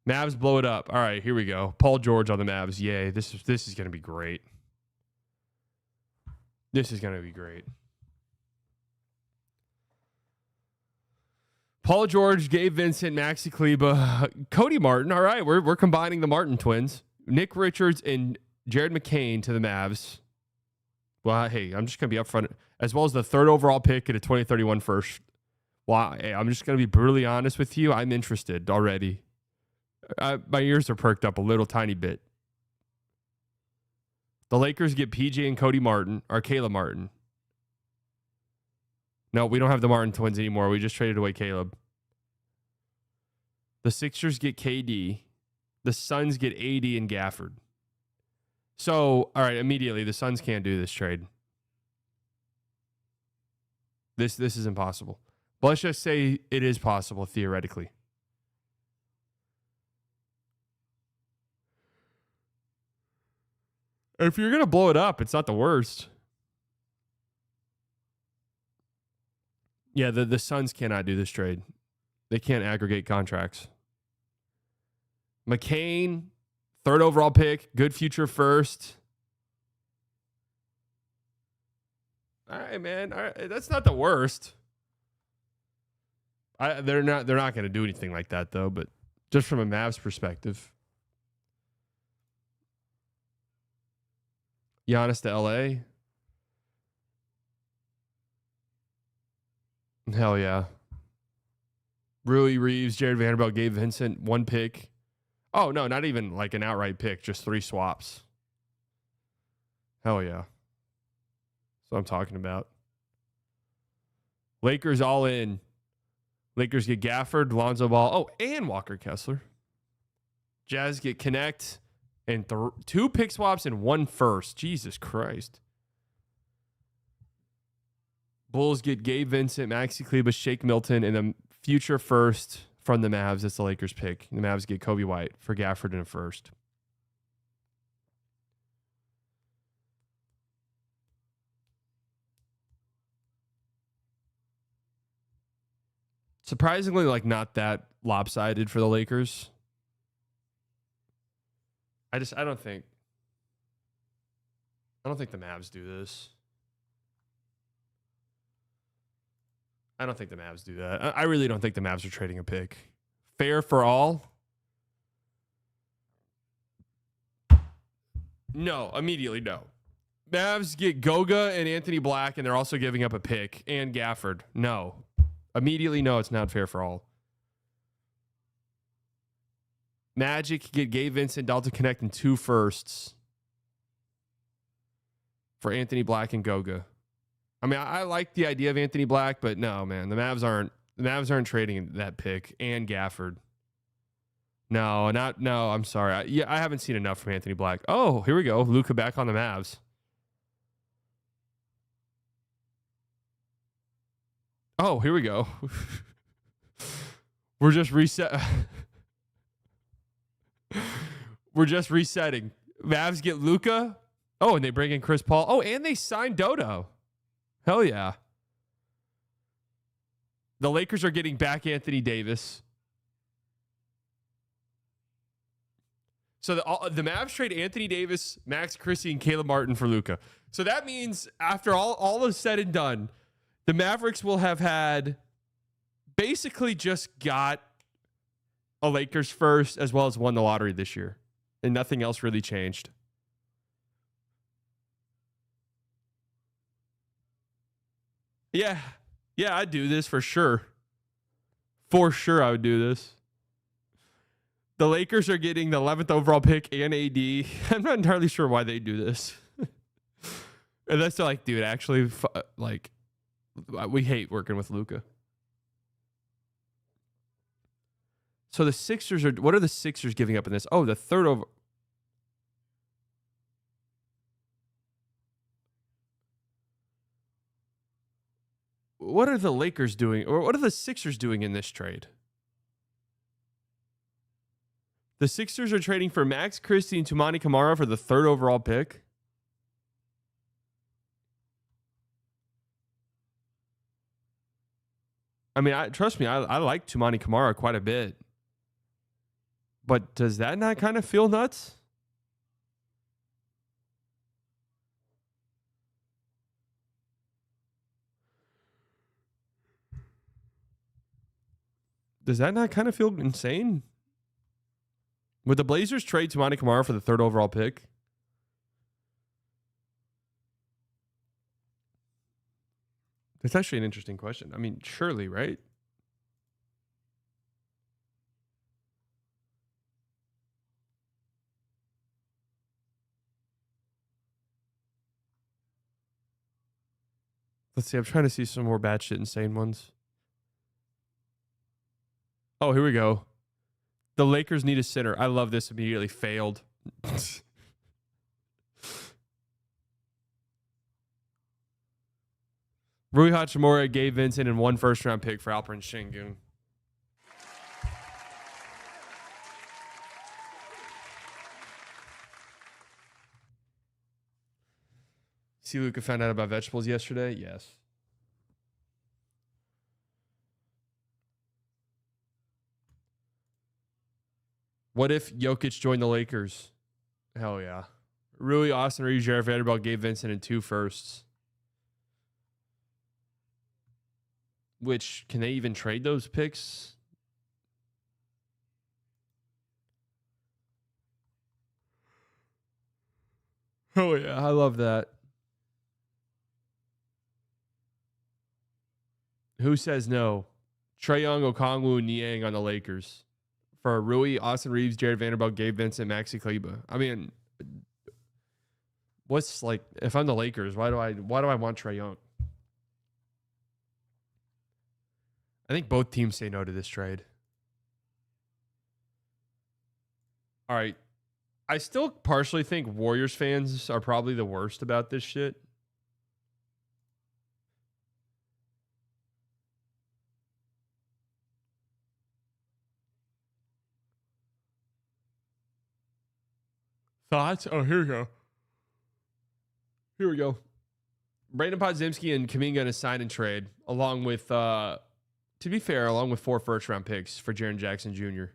Mavs blow it up. All right, here we go. Paul George on the Mavs. Yay. This is going to be great. This is going to be great. Paul George, Gabe Vincent, Maxi Kleba, Cody Martin. All right, we're combining the Martin twins. Nick Richards and Jared McCain to the Mavs. Well, hey, I'm just going to be upfront. As well as the 3rd overall pick at a 2031 first. Well, hey, I'm just going to be brutally honest with you. I'm interested already. My ears are perked up a little tiny bit. The Lakers get PJ and Cody Martin, or Caleb Martin. No, we don't have the Martin twins anymore. We just traded away Caleb. The Sixers get KD. The Suns get AD and Gafford. So, all right, immediately, the Suns can't do this trade. This is impossible. But let's just say it is possible, theoretically. If you're going to blow it up, it's not the worst. Yeah, the Suns cannot do this trade. They can't aggregate contracts. McCain, 3rd overall pick, good future first. All right, man. All right, that's not the worst. They're not going to do anything like that though, but just from a Mavs perspective. Giannis to LA. Hell yeah. Rui Reeves, Jared Vanderbilt, Gabe Vincent, 1 pick. Oh, no, not even like an outright pick, just 3 swaps. Hell yeah. That's what I'm talking about. Lakers all in. Lakers get Gafford, Lonzo Ball. Oh, and Walker Kessler. Jazz get Connect and 2 pick swaps and 1 first. Jesus Christ. Bulls get Gabe Vincent, Maxi Kleba, Shake Milton, and a future first from the Mavs. That's the Lakers pick. The Mavs get Kobe White for Gafford and a first. Surprisingly, like not that lopsided for the Lakers. I don't think the Mavs do this. I don't think the Mavs do that. I really don't think the Mavs are trading a pick. Fair for all? No, immediately no. Mavs get Goga and Anthony Black, and they're also giving up a pick and Gafford. No. Immediately no, it's not fair for all. Magic get Gabe Vincent, Dalton Connect, and 2 firsts for Anthony Black and Goga. I mean, I like the idea of Anthony Black, but no, man, the Mavs aren't trading that pick and Gafford. No, I'm sorry. I haven't seen enough from Anthony Black. Oh, here we go. Luka back on the Mavs. Oh, here we go. We're just reset. We're just resetting. Mavs get Luka. Oh, and they bring in Chris Paul. Oh, and they signed Dodo. Hell yeah. The Lakers are getting back Anthony Davis. So the Mavs trade Anthony Davis, Max Christie, and Caleb Martin for Luka. So that means after all is said and done, the Mavericks will have had basically just got a Lakers first as well as won the lottery this year. And nothing else really changed. Yeah. Yeah, I'd do this for sure. For sure, I would do this. The Lakers are getting the 11th overall pick and AD. I'm not entirely sure why they do this. Unless they're like, dude, actually, like, we hate working with Luka. So the Sixers are, what are the Sixers giving up in this? Oh, the third over. What are the Lakers doing? Or what are the Sixers doing in this trade? The Sixers are trading for Max Christie and Tumani Kamara for the 3rd overall pick. I mean, trust me, I like Tumani Kamara quite a bit. But does that not kind of feel nuts? Does that not kind of feel insane? Would the Blazers trade Tumani Kamara for the 3rd overall pick? That's actually an interesting question. I mean, surely, right? Let's see. I'm trying to see some more batshit insane ones. Oh, here we go. The Lakers need a center. I love this. Immediately failed. Rui Hachimura, Gabe Vincent, and 1 first-round pick for Alperen Sengun. See, Luka found out about vegetables yesterday? Yes. What if Jokic joined the Lakers? Hell yeah. Rui, Austin Reeves, Jared Vanderbilt, Gabe Vincent, and 2 firsts. Which, can they even trade those picks? Oh, yeah. I love that. Who says no? Trae Young, Okongwu, and Niang on the Lakers. For Rui, Austin Reeves, Jared Vanderbilt, Gabe Vincent, Maxi Kleber. I mean, what's like, if I'm the Lakers, why do I want Trae Young? I think both teams say no to this trade. All right. I still partially think Warriors fans are probably the worst about this shit. Thoughts? Oh, here we go. Here we go. Brandon Podziemski and Kuminga in a sign and trade, along with, to be fair, along with 4 first-round picks for Jaren Jackson Jr.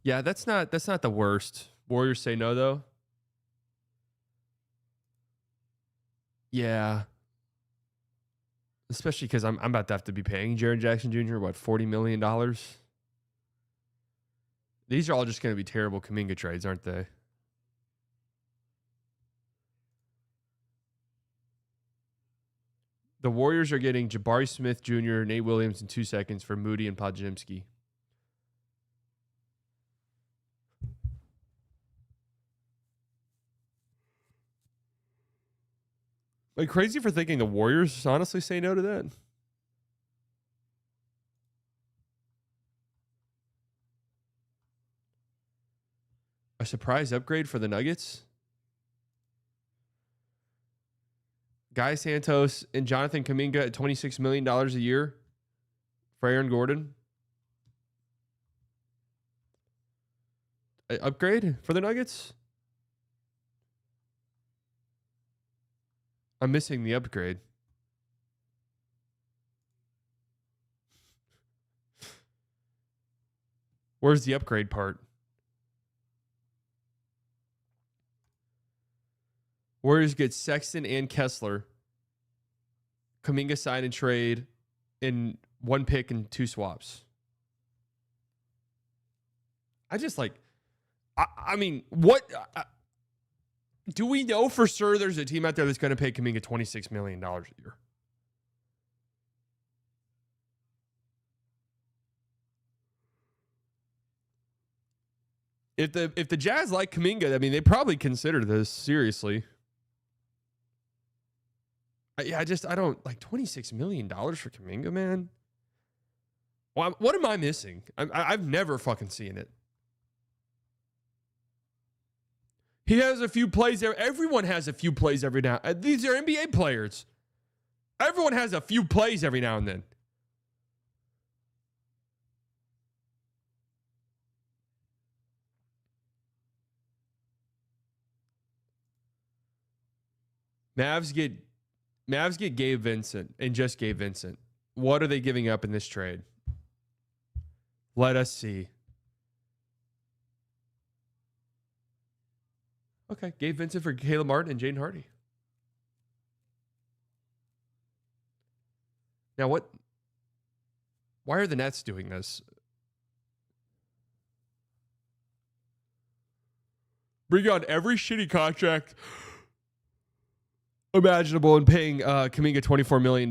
Yeah, that's not the worst. Warriors say no, though. Yeah. Especially because I'm about to have to be paying Jaren Jackson Jr., what, $40 million? These are all just going to be terrible Kuminga trades, aren't they? The Warriors are getting Jabari Smith Jr., Nate Williams in 2 seconds for Moody and Podziemski. Like, crazy for thinking the Warriors honestly say no to that. A surprise upgrade for the Nuggets? Guy Santos and Jonathan Kuminga at $26 million a year for Aaron Gordon. An upgrade for the Nuggets? I'm missing the upgrade. Where's the upgrade part? Warriors get Sexton and Kessler. Kuminga sign and trade in 1 pick and 2 swaps. I mean, what? Do we know for sure there's a team out there that's going to pay Kuminga $26 million a year? If the Jazz like Kuminga, I mean, they probably consider this seriously. I don't like $26 million for Kuminga, man. Well, what am I missing? I've never fucking seen it. He has a few plays there. Everyone has a few plays every now. These are NBA players. Everyone has a few plays every now and then. Mavs get Gabe Vincent and just Gabe Vincent. What are they giving up in this trade? Let us see. Okay, Gabe Vincent for Caleb Martin and Jaden Hardy. Now what? Why are the Nets doing this? Bring on every shitty contract imaginable and paying Kuminga $24 million.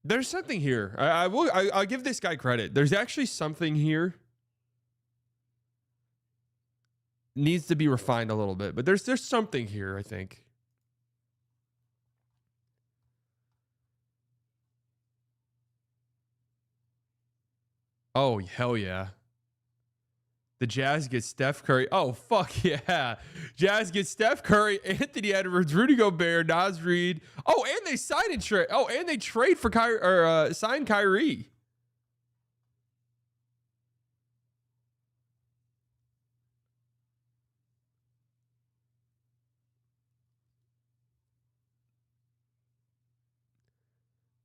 There's something here. I'll give this guy credit. There's actually something here. Needs to be refined a little bit, but there's something here, I think. Oh, hell yeah. The Jazz get Steph Curry. Oh, fuck yeah. Jazz get Steph Curry, Anthony Edwards, Rudy Gobert, Naz Reid. Oh, and they sign and trade. Oh, and they trade for sign Kyrie.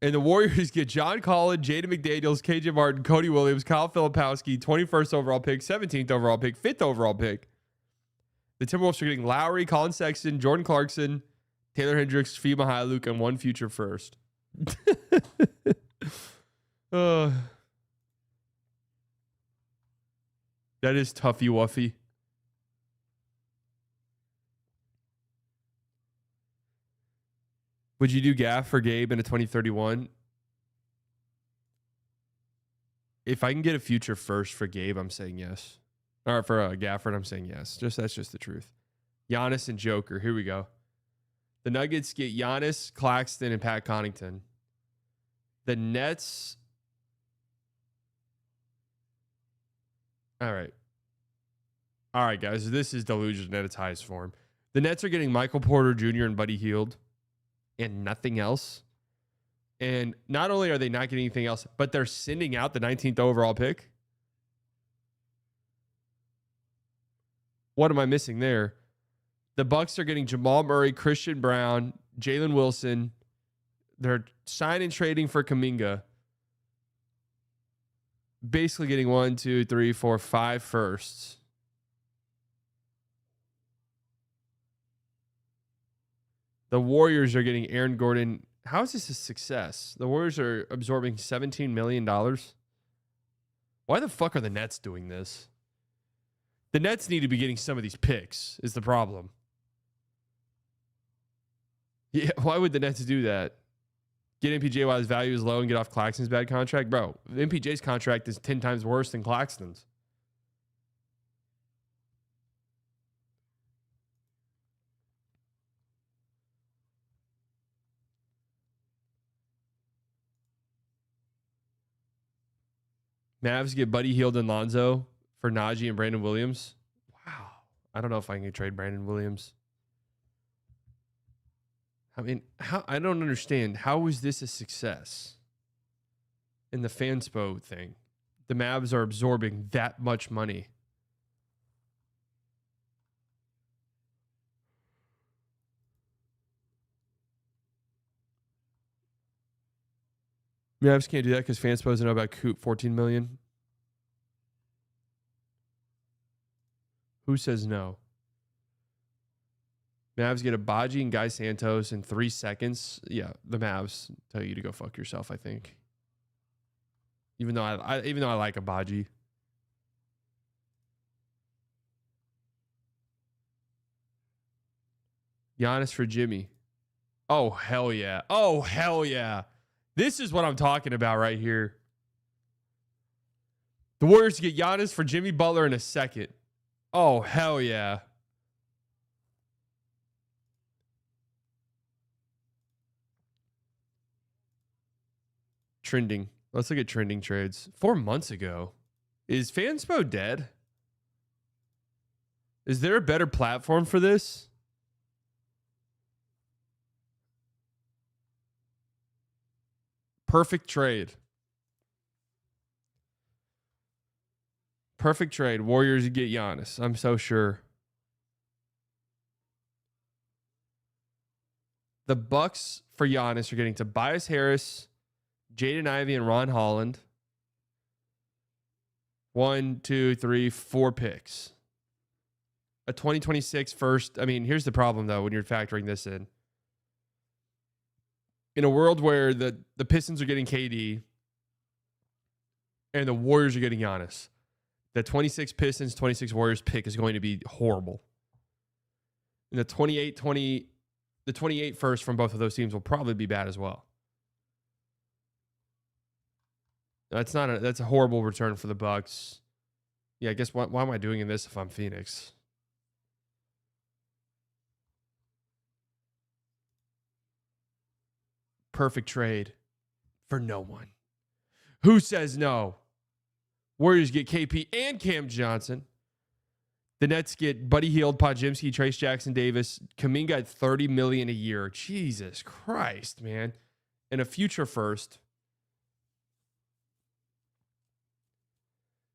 And the Warriors get John Collins, Jaden McDaniels, KJ Martin, Cody Williams, Kyle Filipowski, 21st overall pick, 17th overall pick, 5th overall pick. The Timberwolves are getting Lowry, Colin Sexton, Jordan Clarkson, Taylor Hendricks, Fee Mihailuk, and 1 future first. That is toughy wuffy. Would you do Gaff for Gabe in a 2031? If I can get a future first for Gabe, I'm saying yes. Or for Gafford, I'm saying yes. That's just the truth. Giannis and Joker. Here we go. The Nuggets get Giannis, Claxton, and Pat Connaughton. The Nets. All right. All right, guys. This is delusion at its highest form. The Nets are getting Michael Porter Jr. and Buddy Hield and nothing else. And not only are they not getting anything else, but they're sending out the 19th overall pick. What am I missing there? The Bucks are getting Jamal Murray, Christian Brown, Jalen Wilson. They're signing and trading for Kuminga. Basically getting 1, 2, 3, 4, 5 firsts. The Warriors are getting Aaron Gordon. How is this a success? The Warriors are absorbing $17 million. Why the fuck are the Nets doing this? The Nets need to be getting some of these picks is the problem. Yeah, why would the Nets do that? Get MPJ while his value is low and get off Claxton's bad contract? Bro, MPJ's contract is 10 times worse than Claxton's. Mavs get Buddy Hield and Lonzo for Najee and Brandon Williams. Wow. I don't know if I can trade Brandon Williams. I mean, I don't understand. How is this a success in the Fanspo thing? The Mavs are absorbing that much money. Mavs can't do that because Fanspo doesn't know about Coop $14 million. Who says no? Mavs get a Baji and Guy Santos in 3 seconds. Yeah, the Mavs tell you to go fuck yourself, I think. Even though I like a Baji. Giannis for Jimmy. Oh, hell yeah. Oh, hell yeah. This is what I'm talking about right here. The Warriors get Giannis for Jimmy Butler in a second. Oh, hell yeah. Trending. Let's look at trending trades. 4 months ago. Is Fanspo dead? Is there a better platform for this? Perfect trade. Perfect trade. Warriors get Giannis. I'm so sure. The Bucks for Giannis are getting Tobias Harris, Jaden Ivey, and Ron Holland. 1, 2, 3, 4 picks. A 2026 first. I mean, here's the problem, though, when you're factoring this in. In a world where the Pistons are getting KD and the Warriors are getting Giannis, the 26 Pistons, 26 Warriors pick is going to be horrible. And the 28 first from both of those teams will probably be bad as well. That's a horrible return for the Bucks. Yeah, I guess why am I doing this if I'm Phoenix? Perfect trade for no one. Who says no? Warriors get KP and Cam Johnson. The Nets get Buddy Hield, Podziemski, Trace Jackson Davis. Kuminga at $30 million a year. Jesus Christ, man. And a future first.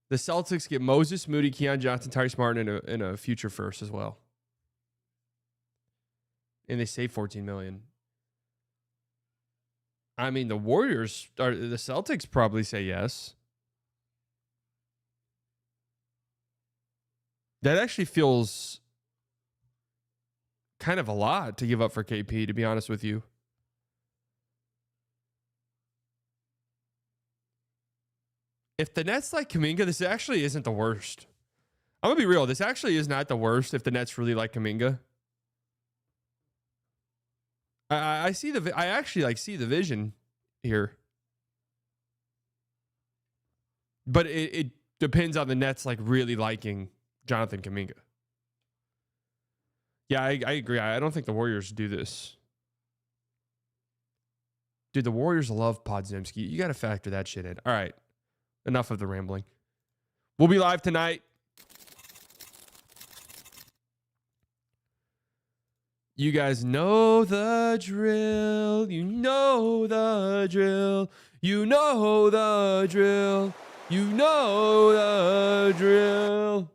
The Celtics get Moses Moody, Keon Johnson, Tyrese Martin, and a future first as well. And they save $14 million. I mean, the Celtics probably say yes. That actually feels kind of a lot to give up for KP, to be honest with you. If the Nets like Kuminga, this actually isn't the worst. I'm going to be real. This actually is not the worst if the Nets really like Kuminga. I actually see the vision here. But it depends on the Nets like really liking Jonathan Kuminga. Yeah, I agree. I don't think the Warriors do this. Dude, the Warriors love Podziemski. You got to factor that shit in. All right. Enough of the rambling. We'll be live tonight. You guys know the drill. You know the drill. You know the drill. You know the drill.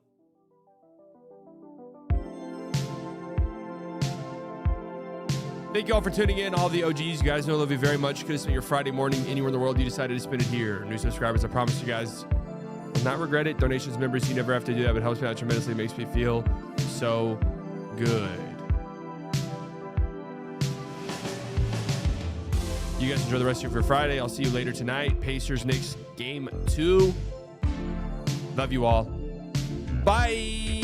Thank you all for tuning in. All the OGs, you guys know I love you very much. Could have spent your Friday morning anywhere in the world. You decided to spend it here. New subscribers, I promise you guys will not regret it. Donations, members, you never have to do that, but it helps me out tremendously. It makes me feel so good. You guys enjoy the rest of your Friday. I'll see you later tonight. Pacers, Knicks, Game 2. Love you all. Bye.